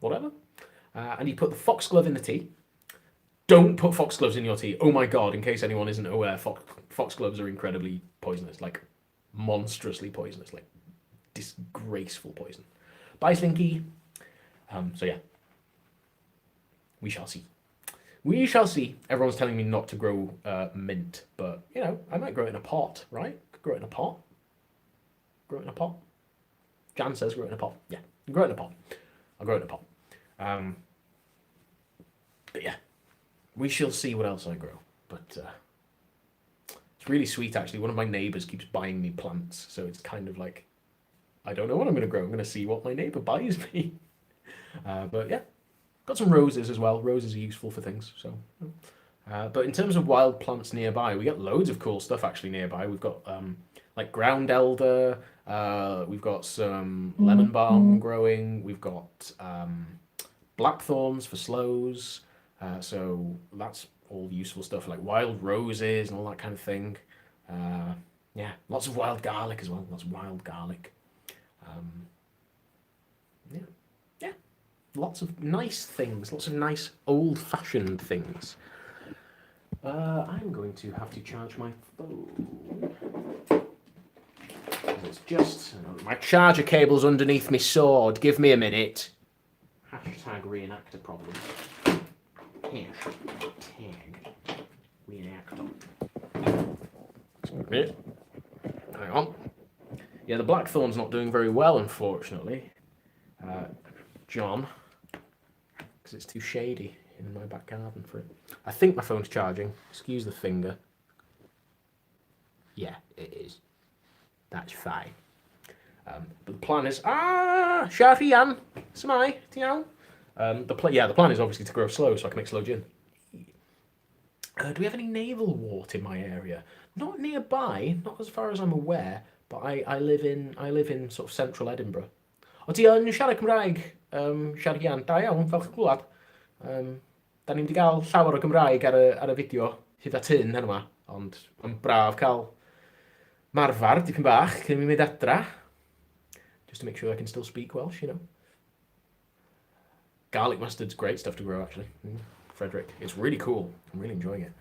whatever. And you put the foxglove in the tea. Don't put foxgloves in your tea. Oh my god, in case anyone isn't aware, foxgloves are incredibly poisonous, like monstrously poisonous, like disgraceful poison. Bye, Slinky. So yeah, we shall see. We shall see. Everyone's telling me not to grow mint, but you know, I might grow it in a pot, right? Could grow it in a pot. Grow it in a pot. Jan says grow it in a pot. Yeah, grow it in a pot. I'll grow it in a pot. But yeah, we shall see what else I grow. But it's really sweet, actually. One of my neighbours keeps buying me plants, so it's kind of like, I don't know what I'm going to grow. I'm going to see what my neighbour buys me. But yeah, got some roses as well. Roses are useful for things. So, but in terms of wild plants nearby, we got loads of cool stuff actually nearby. We've got like ground elder. We've got some lemon balm growing. We've got blackthorns for slows. So that's all useful stuff, like wild roses and all that kind of thing. Yeah, lots of wild garlic as well. Lots of wild garlic. Yeah, lots of nice things. Lots of nice old-fashioned things. I'm going to have to charge my phone. It's just my charger cable's underneath my sword. Give me a minute. Hashtag reenactor problem. Hashtag reenactor. Hang on. Yeah, the blackthorn's not doing very well, unfortunately. John, because it's too shady in my back garden for it. I think my phone's charging. Excuse the finger. Yeah, it is. That's fine. But the plan is Sharian, Smai, Tiao. The plan is obviously to grow slow so I can make slow gin. Do we have any naval wort in my area? Not nearby, not as far as I'm aware. But I live in sort of central Edinburgh. O ti yn siarad Cymraeg, Sharian, da iawn, fel chi'n gwlad. Da ni'n wedi cael llawer o Gymraeg ar y fideo hyd at hyn hyn yma, ond yn braf cael marfar dipyn bach cyn mi mynd adra. Just to make sure I can still speak Welsh, you know. Garlic mustard's great stuff to grow, actually. Frederick, it's really cool. I'm really enjoying it.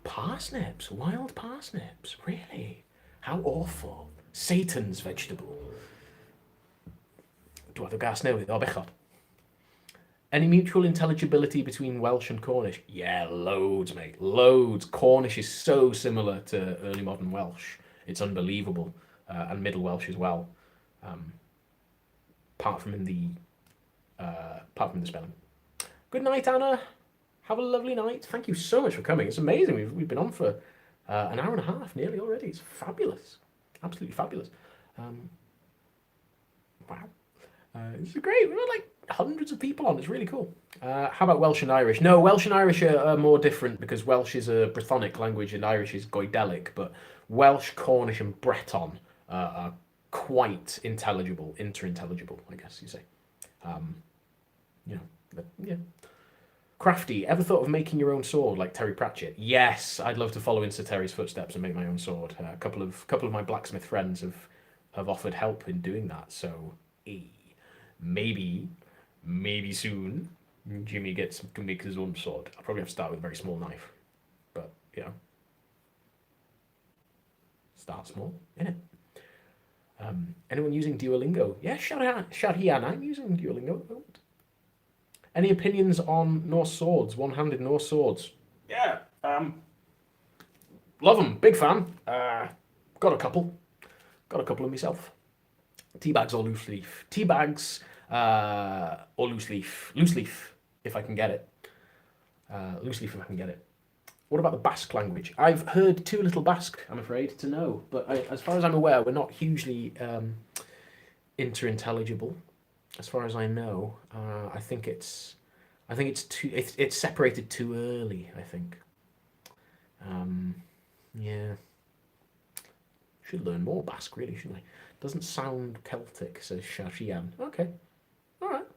Parsnips, wild parsnips, really? How awful. Satan's vegetable. Dwi o gas newydd, o bechod. Any mutual intelligibility between Welsh and Cornish? Yeah, loads, mate. Loads. Cornish is so similar to early modern Welsh. It's unbelievable. And Middle Welsh as well. Apart from the spelling. Good night, Anna. Have a lovely night. Thank you so much for coming. It's amazing. We've been on for an hour and a half nearly already. It's fabulous. Absolutely fabulous. Wow. This is great. We've got like hundreds of people on. It's really cool. How about Welsh and Irish? No, Welsh and Irish are more different because Welsh is a Brythonic language and Irish is Goidelic, but Welsh, Cornish and Breton are quite intelligible, interintelligible, I guess you say. Yeah. Crafty, ever thought of making your own sword like Terry Pratchett? Yes, I'd love to follow in Sir Terry's footsteps and make my own sword. A couple of my blacksmith friends have offered help in doing that, so maybe soon Jimmy gets to make his own sword. I'll probably have to start with a very small knife, but start small, innit? Anyone using Duolingo? Yeah, shout here, I'm using Duolingo at the moment. Any opinions on Norse swords, one-handed Norse swords? Yeah, love them, big fan. Got a couple of myself. Teabags or loose leaf? Teabags or loose leaf? Loose leaf, if I can get it. Loose leaf if I can get it. What about the Basque language? I've heard too little Basque, I'm afraid, to know. But as far as I'm aware, we're not hugely interintelligible. As far as I know, I think it's separated too early. I think. Yeah. Should learn more Basque, really, shouldn't I? Doesn't sound Celtic, says Shashian. Okay. All right.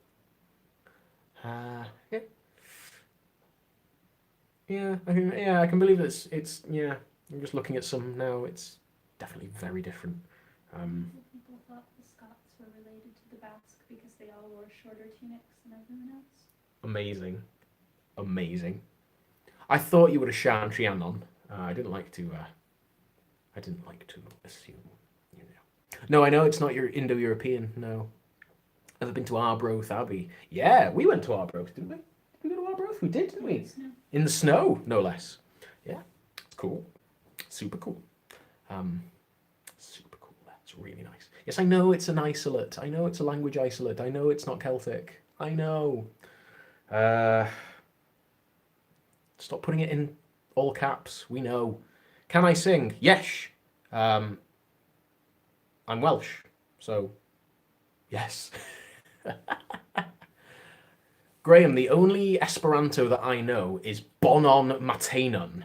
Yeah. Yeah, I can believe it's yeah. I'm just looking at some now. It's definitely very different. People thought the Scots were related to the Basque because they all wore shorter tunics than everyone else. Amazing. I thought you would have shown Rhiannon. I didn't like to assume. No, I know it's not your Indo-European. No. Ever been to Arbroath Abbey? Yeah, we went to Arbroath, didn't we? Did we go to Arbroath? We did, didn't we? In the snow, no less. Yeah, it's cool. Super cool. Super cool. That's really nice. Yes, I know it's an isolate. I know it's a language isolate. I know it's not Celtic. I know. Stop putting it in all caps. We know. Can I sing? Yes. I'm Welsh, so yes. Graham, the only Esperanto that I know is Bonon Matenon.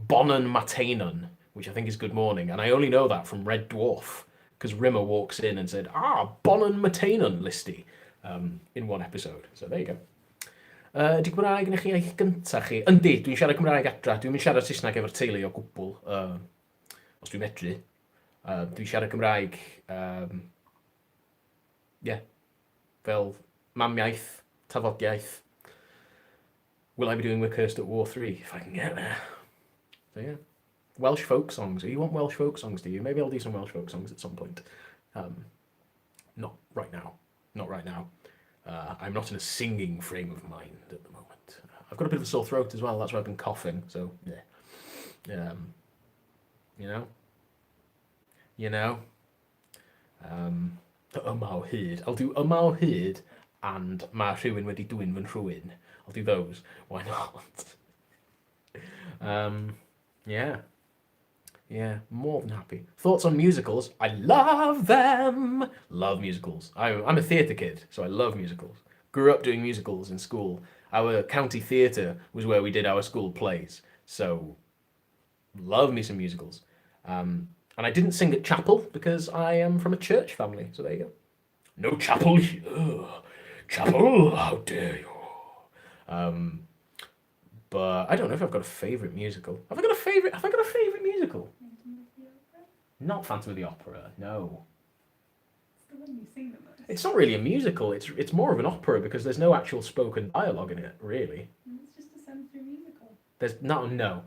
Bonon Matenon, which I think is good morning. And I only know that from Red Dwarf, because Rimmer walks in and said, Bonon Matenon, Listy, in one episode. So there you go. Di Gymraeg yn eich iaith gyntaf chi? Yndi, dwi'n siarad Cymraeg adra. Dwi'n mynd siarad Saesneg efo'r teulu o gwbl, os dwi'n medru. Dwi'n siarad Cymraeg, fel mamiaith, tafodiaeth. Will I be doing We're Cursed at War 3? If I can get there. So yeah. Welsh folk songs. You want Welsh folk songs, do you? Maybe I'll do some Welsh folk songs at some point. Not right now. Not right now. I'm not in a singing frame of mind at the moment. I've got a bit of a sore throat as well. That's why I've been coughing. So yeah. You know. Ymaw hyd. I'll do ymaw hyd and ma rhywun wedi dwyn fy rhywun. I'll do those. Why not? Yeah, more than happy. Thoughts on musicals? I love them. Love musicals. I'm a theatre kid, so I love musicals. Grew up doing musicals in school. Our county theatre was where we did our school plays. So, love me some musicals. And I didn't sing at chapel because I am from a church family. So there you go. No chapel here. Chapel, how dare you? But I don't know if I've got a favourite musical. Have I got a favourite musical? Not Phantom of the Opera, no. It's the one you sing the most. It's not really a musical, it's more of an opera because there's no actual spoken dialogue in it, really. It's just a sensory musical. There's no,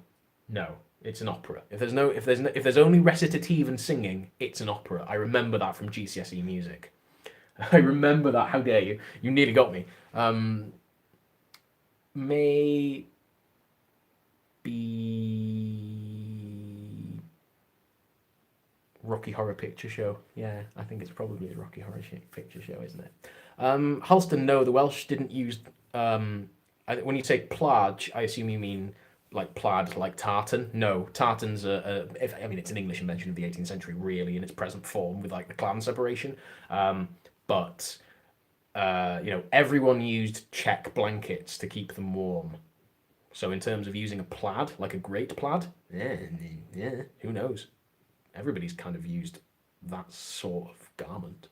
it's an opera. If there's only recitative and singing, it's an opera. I remember that from GCSE music. I remember that, how dare you? You nearly got me. Maybe Rocky Horror Picture Show. Yeah, I think it's probably a Rocky Horror Picture Show, isn't it? Halston, no, the Welsh didn't use when you say plage, I assume you mean like plaid, like tartan. No, tartan's I mean, it's an English invention of the 18th century, really, in its present form with like the clan separation. But everyone used check blankets to keep them warm. So in terms of using a plaid, like a great plaid, yeah, who knows? Everybody's kind of used that sort of garment.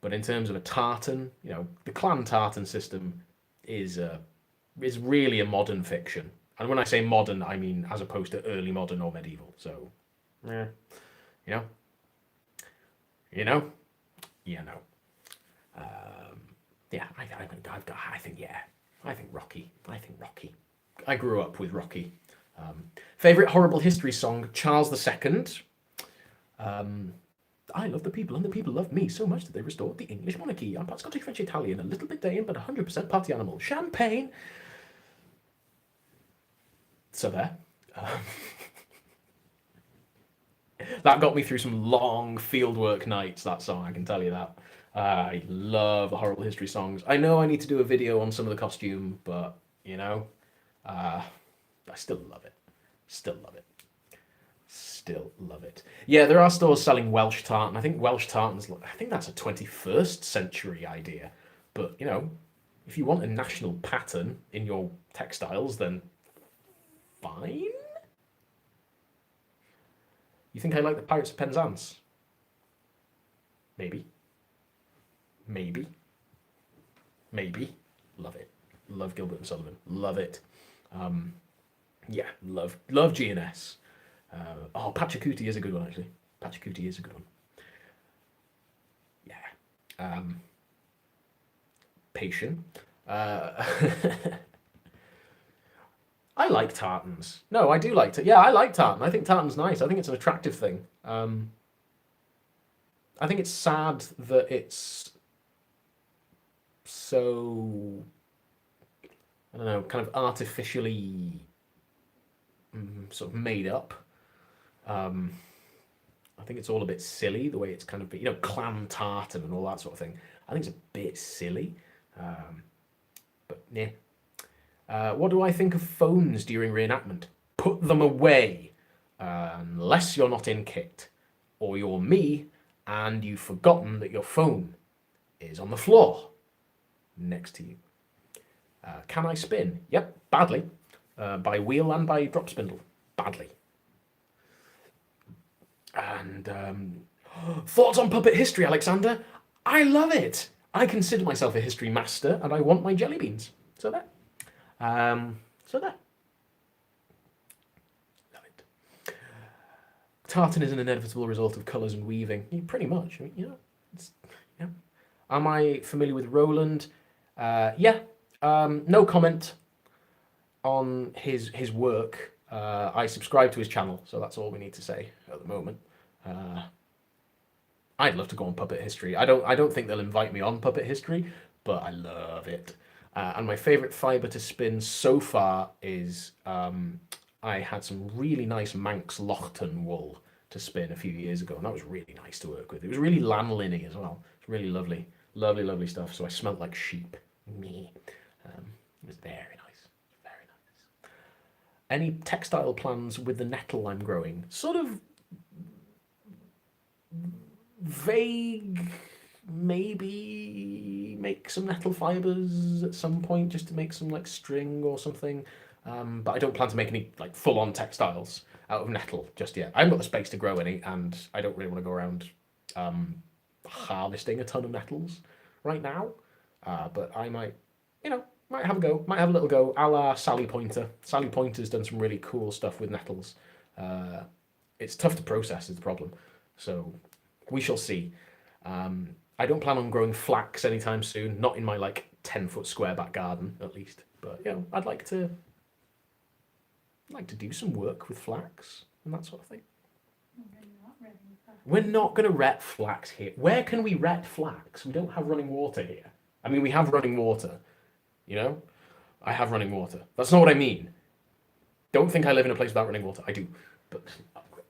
But in terms of a tartan, the clan tartan system is really a modern fiction. And when I say modern, I mean as opposed to early modern or medieval. So, yeah, you know, you know, you know. Yeah, I think Rocky. I grew up with Rocky. Favorite horrible history song, Charles II. I love the people, and the people love me so much that they restored the English monarchy. I'm part Scottish, French, Italian, a little bit Dane, but 100% party animal. Champagne. So there. That got me through some long fieldwork nights, that song, I can tell you that. I love the horrible history songs. I know I need to do a video on some of the costume, but, I still love it. Still love it. Yeah, there are stores selling Welsh tartan. I think Welsh tartan's, I think that's a 21st century idea. But, if you want a national pattern in your textiles, then fine. You think I like the Pirates of Penzance? Maybe. Love it. Love Gilbert and Sullivan. Love it. Yeah, love GNS. Pachacuti is a good one, actually. Pachacuti is a good one. Yeah. Patient. I like tartans. No, I do like I like tartan. I think tartan's nice. I think it's an attractive thing. I think it's sad that it's so, I don't know, kind of artificially sort of made up. I think it's all a bit silly, the way it's kind of, clan tartan and all that sort of thing. I think it's a bit silly. But yeah. What do I think of phones during reenactment? Put them away, unless you're not in kit, or you're me and you've forgotten that your phone is on the floor next to you. Can I spin? Yep, badly. By wheel and by drop spindle. Badly. And thoughts on puppet history, Alexander? I love it. I consider myself a history master, and I want my jelly beans. So there. Love it. Tartan is an inevitable result of colours and weaving. Yeah, pretty much. I mean, yeah. Am I familiar with Roland? Yeah. No comment on his work. I subscribe to his channel, so that's all we need to say at the moment. I'd love to go on Puppet History. I don't think they'll invite me on Puppet History, but I love it. And my favourite fibre to spin so far is I had some really nice Manx Lochtan wool to spin a few years ago, and that was really nice to work with. It was really lanolin-y as well. It's really lovely. Lovely stuff. So I smelt like sheep. Me. It was very nice. Very nice. Any textile plans with the nettle I'm growing? Sort of vague. Maybe make some nettle fibres at some point just to make some like string or something. But I don't plan to make any like full-on textiles out of nettle just yet. I haven't got the space to grow any, and I don't really want to go around harvesting a ton of nettles right now. But I might have a go, might have a little go, a la Sally Pointer. Sally Pointer's done some really cool stuff with nettles. It's tough to process is the problem. So we shall see. I don't plan on growing flax anytime soon, not in my like 10-foot square back garden at least. But I'd like to do some work with flax and that sort of thing. We're not going to ret flax here. Where can we ret flax? We don't have running water here. I mean, we have running water, I have running water. That's not what I mean. Don't think I live in a place without running water. I do. But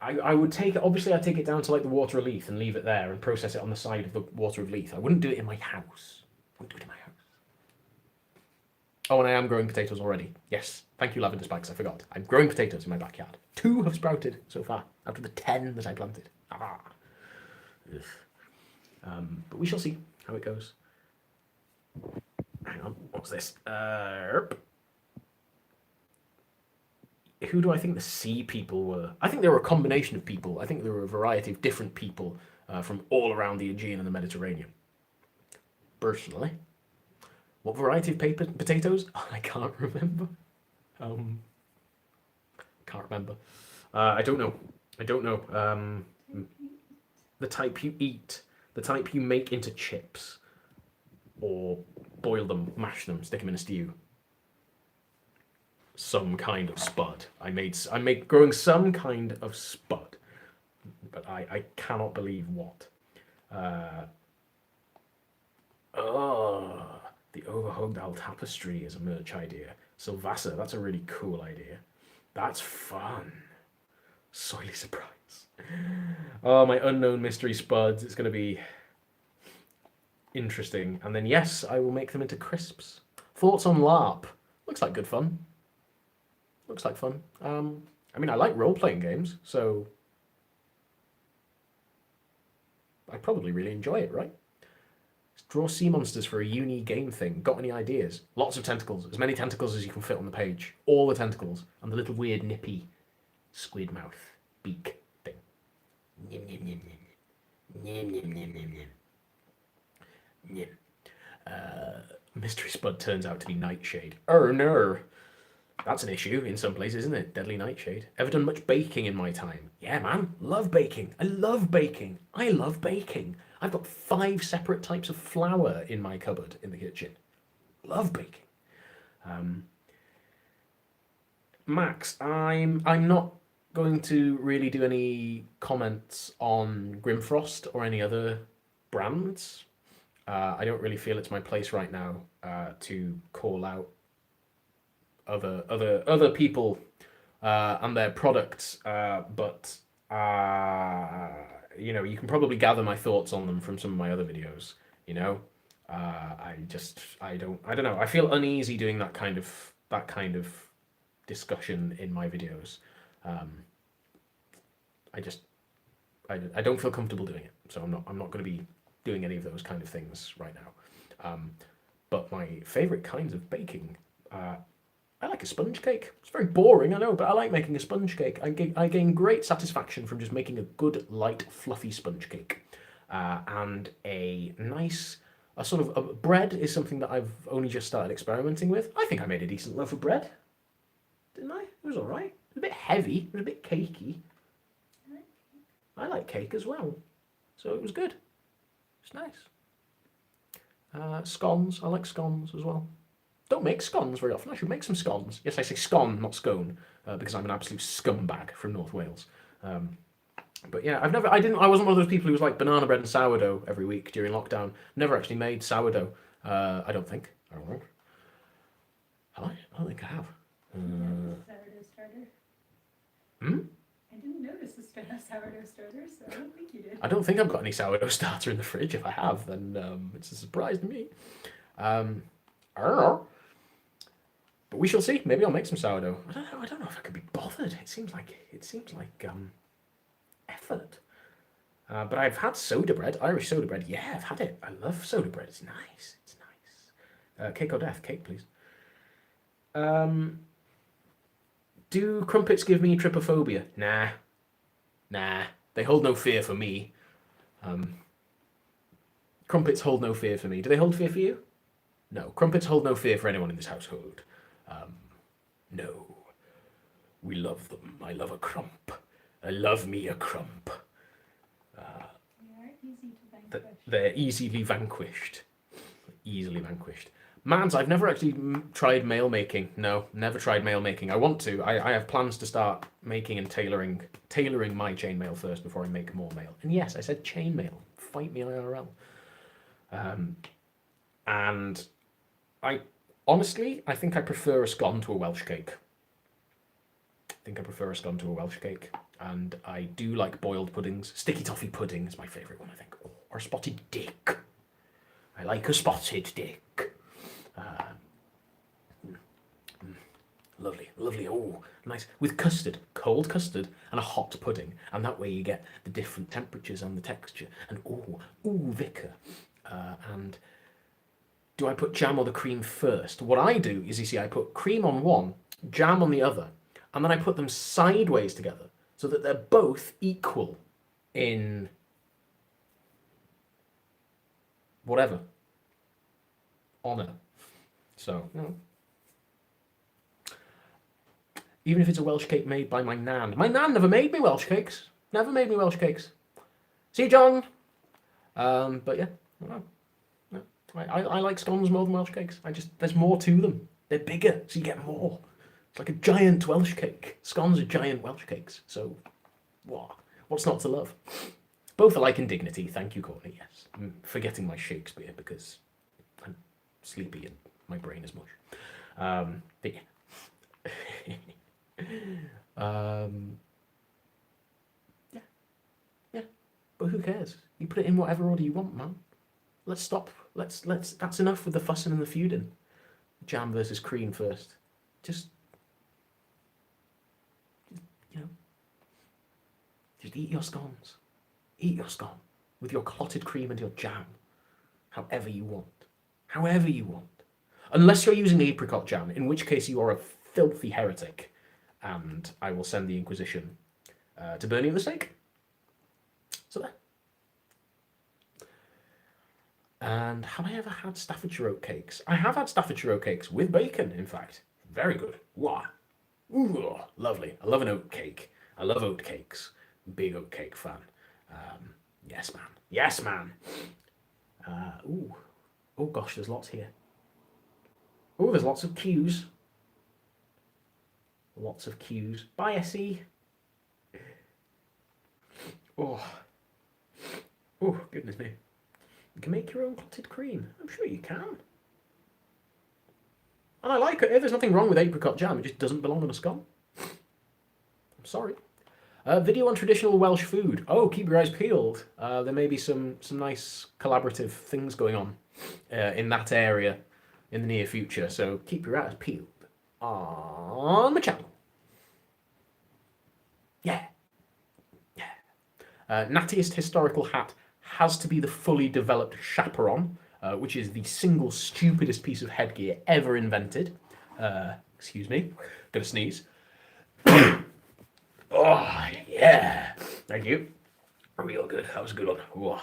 I would take it, obviously I'd take it down to like the water of Leith and leave it there and process it on the side of the water of Leith. I wouldn't do it in my house. Oh, and I am growing potatoes already. Yes, thank you, Lavender Spikes. I forgot. I'm growing potatoes in my backyard. 2 have sprouted so far out of the 10 that I planted. Ah. But we shall see how it goes. Hang on, what's this? Who do I think the sea people were? I think they were a combination of people. I think there were a variety of different people from all around the Aegean and the Mediterranean. Personally. What variety of potatoes? I can't remember. Can't remember. I don't know. I don't know. The type you eat, the type you make into chips, or boil them, mash them, stick them in a stew. Some kind of spud. I make growing some kind of spud, but I cannot believe what. The overhung Al tapestry is a merch idea. Sylvassa, that's a really cool idea. That's fun. Soily surprise. Oh, my unknown mystery spuds. It's going to be interesting. And then, yes, I will make them into crisps. Thoughts on LARP? Looks like good fun. Looks like fun. I mean, I like role-playing games, so I probably really enjoy it, right? Draw sea monsters for a uni game thing. Got any ideas? Lots of tentacles. As many tentacles as you can fit on the page. All the tentacles. And the little weird nippy squid mouth beak thing. Nim, nim, nim, nim. Nim, nim, nim, nim, nim. Nim. Mystery Spud turns out to be Nightshade. No. That's an issue in some places, isn't it? Deadly Nightshade. Ever done much baking in my time? Yeah, man. Love baking. I love baking. I love baking. I've got 5 separate types of flour in my cupboard in the kitchen. Love baking. Max, I'm not going to really do any comments on Grimfrost or any other brands. I don't really feel it's my place right now to call out other people and their products, but you know, you can probably gather my thoughts on them from some of my other videos. You know, I don't know. I feel uneasy doing that kind of discussion in my videos. I don't feel comfortable doing it, so I'm not going to be doing any of those kind of things right now. But my favourite kinds of baking. I like a sponge cake. It's very boring, I know, but I like making a sponge cake. I gain great satisfaction from just making a good, light, fluffy sponge cake. And a nice, a sort of a bread is something that I've only just started experimenting with. I think I made a decent loaf of bread. Didn't I? It was all right. It was a bit heavy. It was a bit cakey. I like cake as well. So it was good. It's nice. Scones. I like scones as well. Don't make scones very often. I should make some scones. Yes, I say scone, not scone, because I'm an absolute scumbag from North Wales. But yeah, I wasn't one of those people who was like banana bread and sourdough every week during lockdown. Never actually made sourdough. I don't think. I don't know. Have I? I don't think I have. Sourdough starter. Hmm? I didn't notice the sourdough starter, so I don't think you did. I don't think I've got any sourdough starter in the fridge. If I have, then it's a surprise to me. I don't know. But we shall see. Maybe I'll make some sourdough. I don't know if I could be bothered. It seems like effort. But I've had soda bread, Irish soda bread. Yeah, I've had it. I love soda bread. It's nice. It's nice. Cake or death? Cake, please. Do crumpets give me trypophobia? Nah. They hold no fear for me. Crumpets hold no fear for me. Do they hold fear for you? No. Crumpets hold no fear for anyone in this household. No. We love them. I love a crump. I love me a crump. They are easy to vanquish. They're easily vanquished. Easily vanquished. Mans, I've never actually tried mail making. No, never tried mail making. I want to. I have plans to start making and tailoring my chainmail first before I make more mail. And yes, I said chainmail. Fight me IRL. And honestly, I think I prefer a scone to a Welsh cake. And I do like boiled puddings. Sticky toffee pudding is my favourite one, I think. Or spotted dick. I like a spotted dick. Lovely, oh, nice. With custard, cold custard, and a hot pudding. And that way you get the different temperatures and the texture. And vicar. And do I put jam or the cream first? What I do is, you see, I put cream on one, jam on the other, and then I put them sideways together so that they're both equal in whatever. Honour. So, even if it's a Welsh cake made by my nan. My nan never made me Welsh cakes. Never made me Welsh cakes. See you, John. But yeah, I like scones more than Welsh cakes. There's more to them. They're bigger, so you get more. It's like a giant Welsh cake. Scones are giant Welsh cakes. So, what's not to love? Both alike in dignity. Thank you, Courtney. Yes, I'm forgetting my Shakespeare because I'm sleepy and my brain is mush. But yeah. Yeah. But who cares? You put it in whatever order you want, man. Let's stop. Let's. That's enough with the fussing and the feuding. Jam versus cream first. Just eat your scones. Eat your scone with your clotted cream and your jam, however you want. However you want. Unless you're using apricot jam, in which case you are a filthy heretic, and I will send the Inquisition to burn you at the stake. So there. And have I ever had Staffordshire oat cakes? I have had Staffordshire oat cakes with bacon, in fact. Very good. Wow. Ooh, lovely. I love an oat cake. I love oat cakes. Big oat cake fan. Yes, man. Yes, man. Oh gosh, there's lots here. Oh, there's lots of queues. Lots of queues. Bye, Essie. Oh, goodness me. You can make your own clotted cream. I'm sure you can. And I like it. There's nothing wrong with apricot jam. It just doesn't belong on a scone. I'm sorry. Video on traditional Welsh food. Oh, keep your eyes peeled. There may be some nice collaborative things going on in that area in the near future. So keep your eyes peeled on the channel. Yeah. Nattiest historical hat has to be the fully developed chaperon, which is the single stupidest piece of headgear ever invented. Excuse me. Gonna sneeze. Oh, yeah. Thank you. Real good. That was a good one.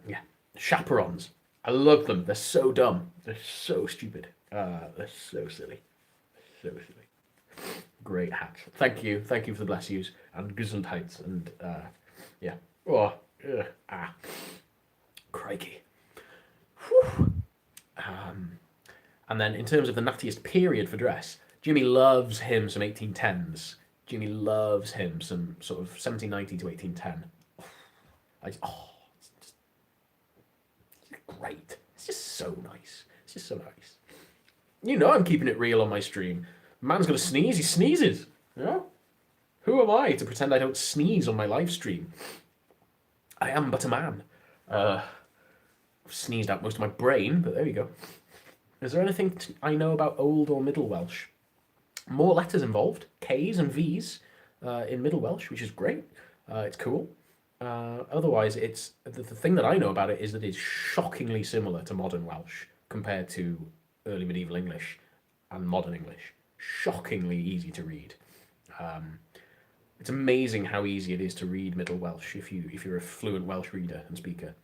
Yeah. Chaperons. I love them. They're so dumb. They're so stupid. They're so silly. So silly. Great hat. Thank you. Thank you for the bless yous and Gesundheit and yeah. Crikey. Whew. And then in terms of the nattiest period for dress, Jimmy loves him some 1810s. Jimmy loves him some sort of 1790 to 1810. It's just great. It's just so nice. It's just so nice. You know I'm keeping it real on my stream. Man's gonna sneeze, he sneezes. Yeah? Who am I to pretend I don't sneeze on my live stream? I am but a man. I've sneezed out most of my brain, but there you go. Is there anything I know about Old or Middle Welsh? More letters involved, K's and V's in Middle Welsh, which is great. It's cool. Otherwise, it's the thing that I know about it is that it's shockingly similar to modern Welsh compared to early medieval English and modern English. Shockingly easy to read. It's amazing how easy it is to read Middle Welsh if you're a fluent Welsh reader and speaker.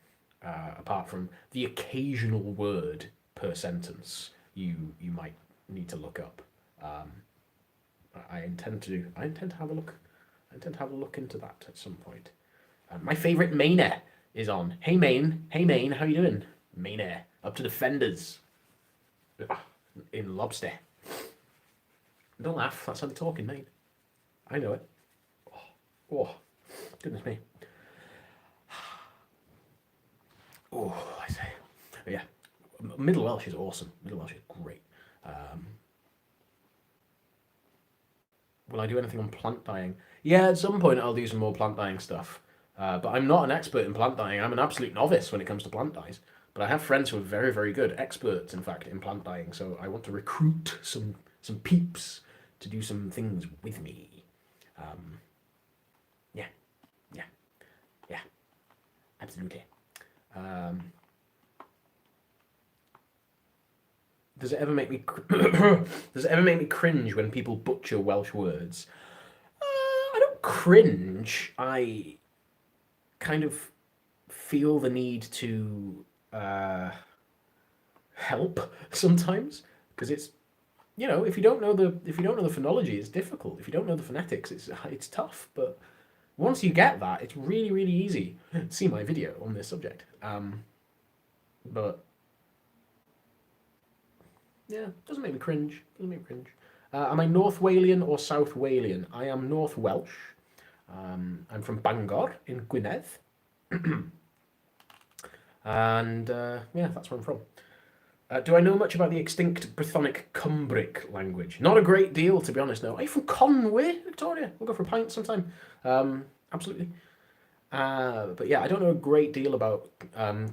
Apart from the occasional word per sentence you might need to look up. I intend to have a look. I intend to have a look into that at some point. My favourite Mainer is on. Hey Main, how you doing? Mainer, up to the fenders. In lobster. Don't laugh, that's how they're talking, Main. I know it. Oh, goodness me. Oh, I say. But yeah, Middle Welsh is awesome. Middle Welsh is great. Will I do anything on plant dyeing? Yeah, at some point I'll do some more plant dyeing stuff. But I'm not an expert in plant dyeing. I'm an absolute novice when it comes to plant dyes. But I have friends who are very, very good, experts, in fact, in plant dyeing. So I want to recruit some peeps to do some things with me. Yeah, yeah, yeah, absolutely. Does it ever make me does it ever make me cringe when people butcher Welsh words? I don't cringe. I kind of feel the need to help sometimes, because it's, you know, if you don't know the phonology, it's difficult. If you don't know the phonetics, it's tough. But once you get that, it's really, really easy. See my video on this subject. But yeah, doesn't make me cringe. Doesn't make me cringe. Am I North Walian or South Walian? I am North Welsh. I'm from Bangor in Gwynedd. And yeah, that's where I'm from. Do I know much about the extinct Brythonic Cumbric language? Not a great deal, to be honest, no. Are you from Conway, Victoria? We'll go for a pint sometime. Absolutely. But yeah, I don't know a great deal about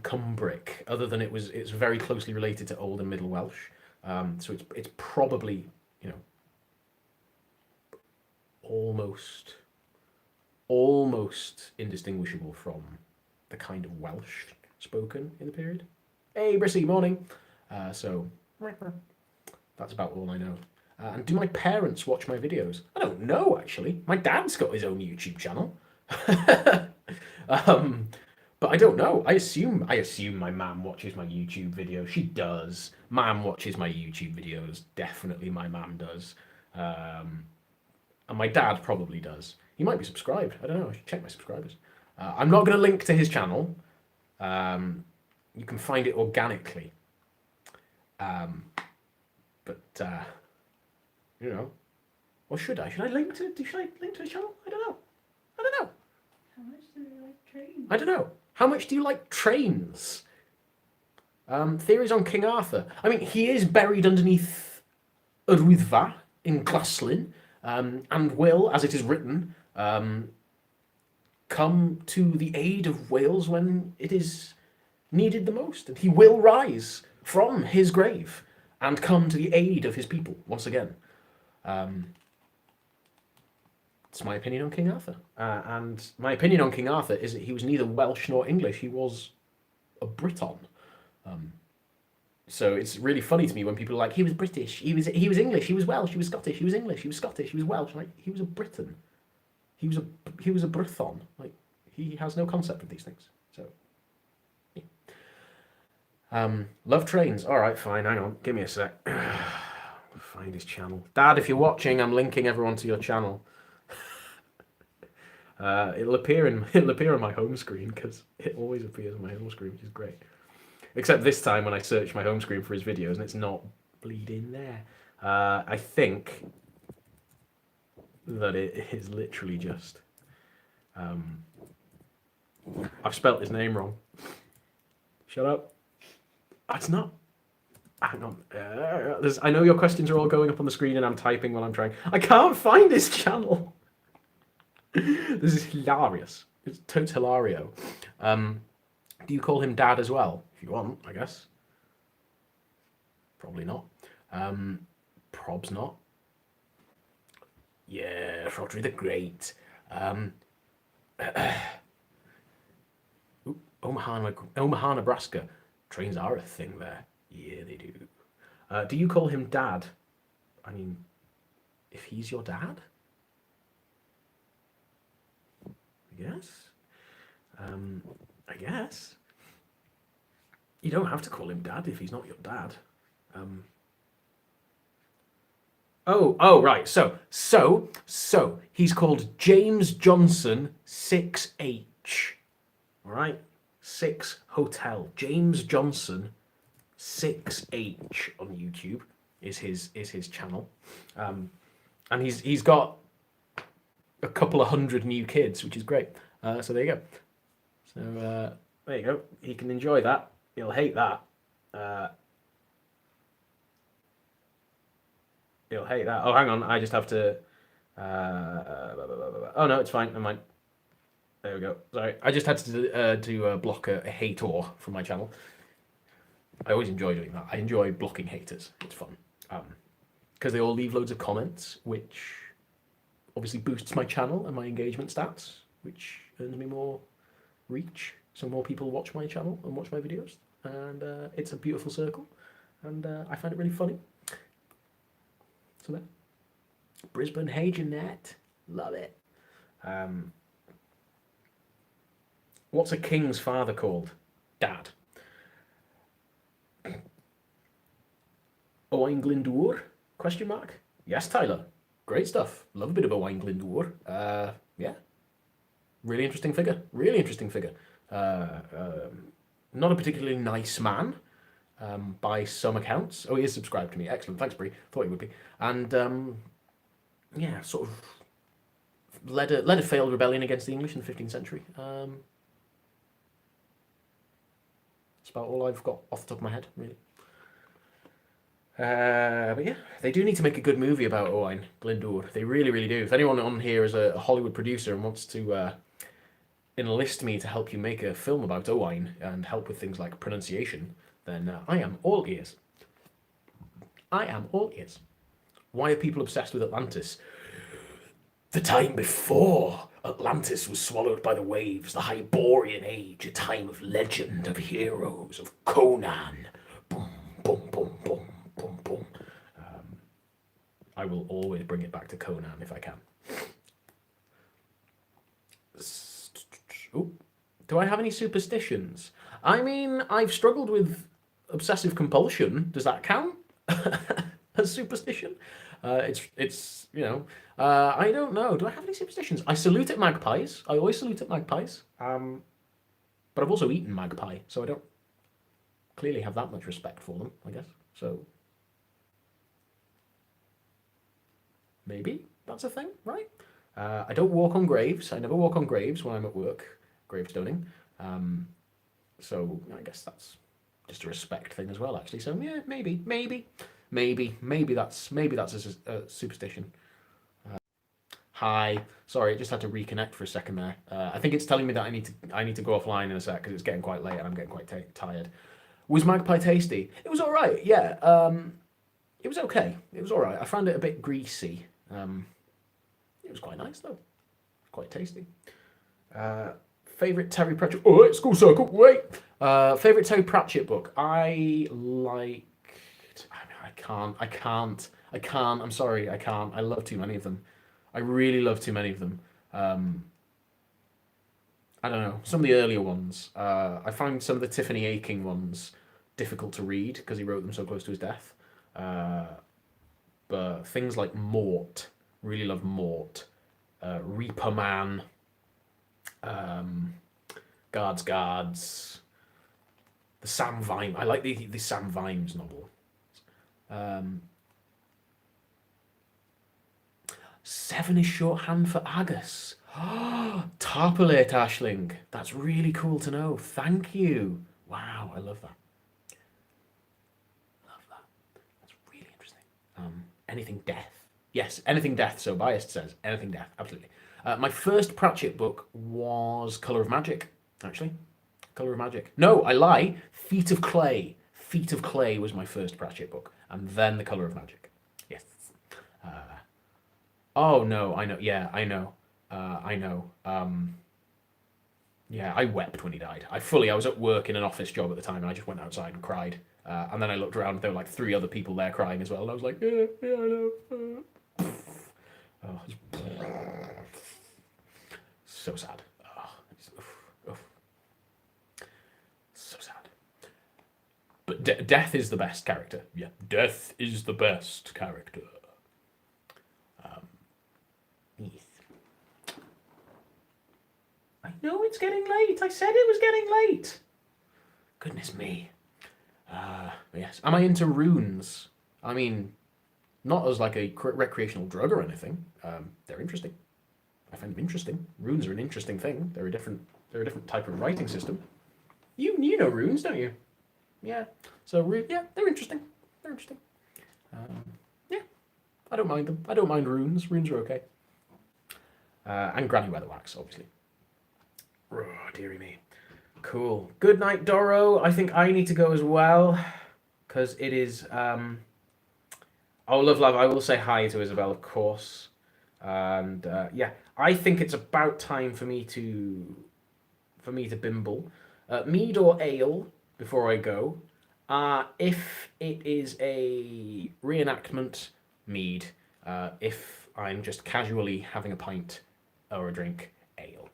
Cumbric, other than it's very closely related to Old and Middle Welsh. So it's probably, you know, almost indistinguishable from the kind of Welsh spoken in the period. Hey, Brissy, morning. So that's about all I know. And do my parents watch my videos? I don't know, actually. My dad's got his own YouTube channel. But I don't know. I assume my mum watches my YouTube videos. She does. Mum watches my YouTube videos. Definitely my mum does. And my dad probably does. He might be subscribed. I don't know. I should check my subscribers. I'm not going to link to his channel. You can find it organically. But you know, or should I? Should I link to his channel? I don't know. How much do they like trains? I don't know. How much do you like trains? Theories on King Arthur. I mean, he is buried underneath a Wyddfa in Glaslyn, and will, as it is written, come to the aid of Wales when it is needed the most. And he will rise from his grave and come to the aid of his people once again. It's my opinion on King Arthur. And my opinion on King Arthur is that he was neither Welsh nor English. He was a Briton. So it's really funny to me when people are like, he was British, he was English, he was Welsh, he was Scottish, he was English, he was Scottish, he was Welsh. Like, he was a Briton. He was a Brython. Like, he has no concept of these things. So yeah. Love trains. All right, fine. Hang on. Give me a sec. Find his channel. Dad, if you're watching, I'm linking everyone to your channel. It'll appear on my home screen, because it always appears on my home screen, which is great. Except this time when I search my home screen for his videos and it's not bleeding there. I think that it is literally just. I've spelt his name wrong. Shut up. It's not. Hang on. I know your questions are all going up on the screen and I'm typing while I'm trying. I can't find his channel. This is hilarious. It's totes hilario. Do you call him Dad as well? If you want, I guess. Probably not. Probs not. Yeah, Rodri the Great. Omaha, Nebraska. Trains are a thing there. Yeah, they do. Do you call him Dad? I mean, if he's your dad? I guess. You don't have to call him Dad if he's not your dad. Oh, right. So he's called James Johnson 6H. All right, 6 Hotel. James Johnson 6H on YouTube is his channel, and he's got a couple of hundred new kids, which is great. So there you go. So there you go. He can enjoy that. He'll hate that. He'll hate that. Oh, hang on. I just have to. Oh no, it's fine. Never mind. There we go. Sorry, I just had to block a hater from my channel. I always enjoy doing that. I enjoy blocking haters. It's fun. because they all leave loads of comments, which obviously boosts my channel and my engagement stats, which earns me more reach, so more people watch my channel and watch my videos, and it's a beautiful circle, and I find it really funny. So there. Brisbane, hey Jeanette, love it. What's a king's father called? Dad. Owain Glyndŵr? Question mark? Yes, Tyler. Great stuff. Love a bit of Owain Glyndŵr. Yeah. Really interesting figure. Really interesting figure. Not a particularly nice man, by some accounts. Oh, he is subscribed to me. Excellent. Thanks, Brie. Thought he would be. And yeah, sort of led a failed rebellion against the English in the 15th century. That's about all I've got off the top of my head, really. But yeah, they do need to make a good movie about Owain Glyndŵr. They really, really do. If anyone on here is a Hollywood producer and wants to enlist me to help you make a film about Owain and help with things like pronunciation, then I am all ears. I am all ears. Why are people obsessed with Atlantis? The time before Atlantis was swallowed by the waves, the Hyborian Age, a time of legend, of heroes, of Conan. Boom, boom, boom, boom. Boom, boom. I will always bring it back to Conan if I can. Ooh. Do I have any superstitions? I mean, I've struggled with obsessive compulsion. Does that count as superstition? It's you know, I don't know. Do I have any superstitions? I salute at magpies. I always salute at magpies. But I've also eaten magpie, so I don't clearly have that much respect for them, I guess. So maybe that's a thing, right? I don't walk on graves. I never walk on graves when I'm at work, gravestoning. So I guess that's just a respect thing as well, actually. So yeah, maybe that's a superstition. Hi, sorry, I just had to reconnect for a second there. I think it's telling me that I need to go offline in a sec because it's getting quite late and I'm getting quite tired. Was magpie tasty? It was all right. Yeah. It was okay. It was all right. I found it a bit greasy. It was quite nice though. Quite tasty. Favorite Terry Pratchett. Oh, wait, school circle. Wait. Favorite Terry Pratchett book. I liked. I can't. I'm sorry. I can't. I love too many of them. I really love too many of them. I don't know. Some of the earlier ones. I find some of the Tiffany Aching ones difficult to read because he wrote them so close to his death. But things like Mort, really love Mort, Reaper Man, Guards, the Sam Vimes. I like the Sam Vimes novel. Seven is shorthand for Agus. Tarpalate Ashling. That's really cool to know. Thank you. Wow, I love that. That's really interesting. Anything death. Yes, anything death, so Biased says. Anything death, absolutely. My first Pratchett book was Colour of Magic, actually. Colour of Magic. No, I lie. Feet of Clay. Feet of Clay was my first Pratchett book, and then The Colour of Magic. Yes. Oh, no, I know. Yeah, I know. I know. Yeah, I wept when he died. I was at work in an office job at the time, and I just went outside and cried. And then I looked around, there were like 3 other people there crying as well, and I was like, yeah, I know. Oh, so sad. So sad. But Death is the best character. Yeah, Death is the best character. Yes. I know it's getting late. I said it was getting late. Goodness me. Yes. Am I into runes? I mean, not as like a recreational drug or anything. They're interesting. I find them interesting. Runes are an interesting thing. They're a different type of writing system. You know runes, don't you? Yeah. So yeah, they're interesting. They're interesting. Yeah, I don't mind them. I don't mind runes. Runes are okay. And Granny Weatherwax, obviously. Oh, dearie me. Cool. Good night, Doro. I think I need to go as well, because it is Oh, love, love. I will say hi to Isabel, of course. And yeah, I think it's about time for me to bimble. Mead or ale before I go. If it is a reenactment, mead. If I'm just casually having a pint or a drink, ale.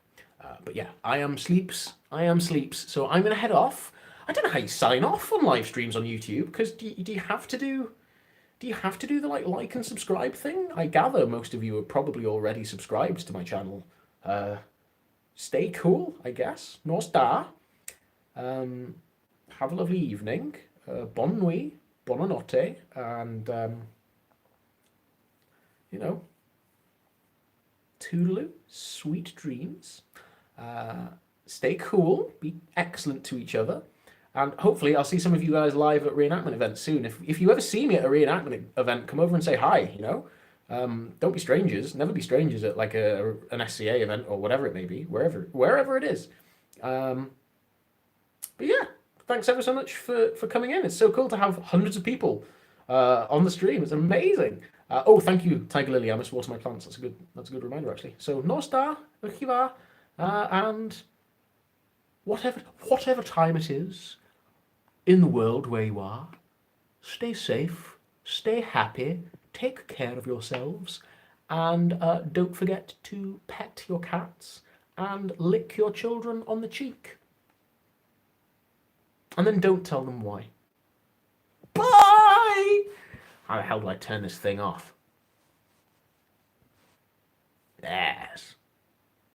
But yeah, I am sleeps. I am sleeps. So I'm gonna head off. I don't know how you sign off on live streams on YouTube because do you have to do the like and subscribe thing? I gather most of you are probably already subscribed to my channel. Stay cool, I guess. Nos da. Have a lovely evening. Bonne nuit, buona notte, and you know, toodaloo, sweet dreams. Stay cool, be excellent to each other, and hopefully I'll see some of you guys live at reenactment events soon. If you ever see me at a reenactment event, come over and say hi. Don't be strangers. Never be strangers at like an SCA event or whatever it may be, wherever it is. But yeah, thanks ever so much for coming in. It's so cool to have hundreds of people on the stream. It's amazing. Oh, thank you, Tiger Lily. I must water my plants. That's a good reminder actually. So Nostar, Ukiva, and whatever time it is in the world where you are, stay safe, stay happy, take care of yourselves, and don't forget to pet your cats and lick your children on the cheek. And then don't tell them why. Bye! How the hell do I turn this thing off? There.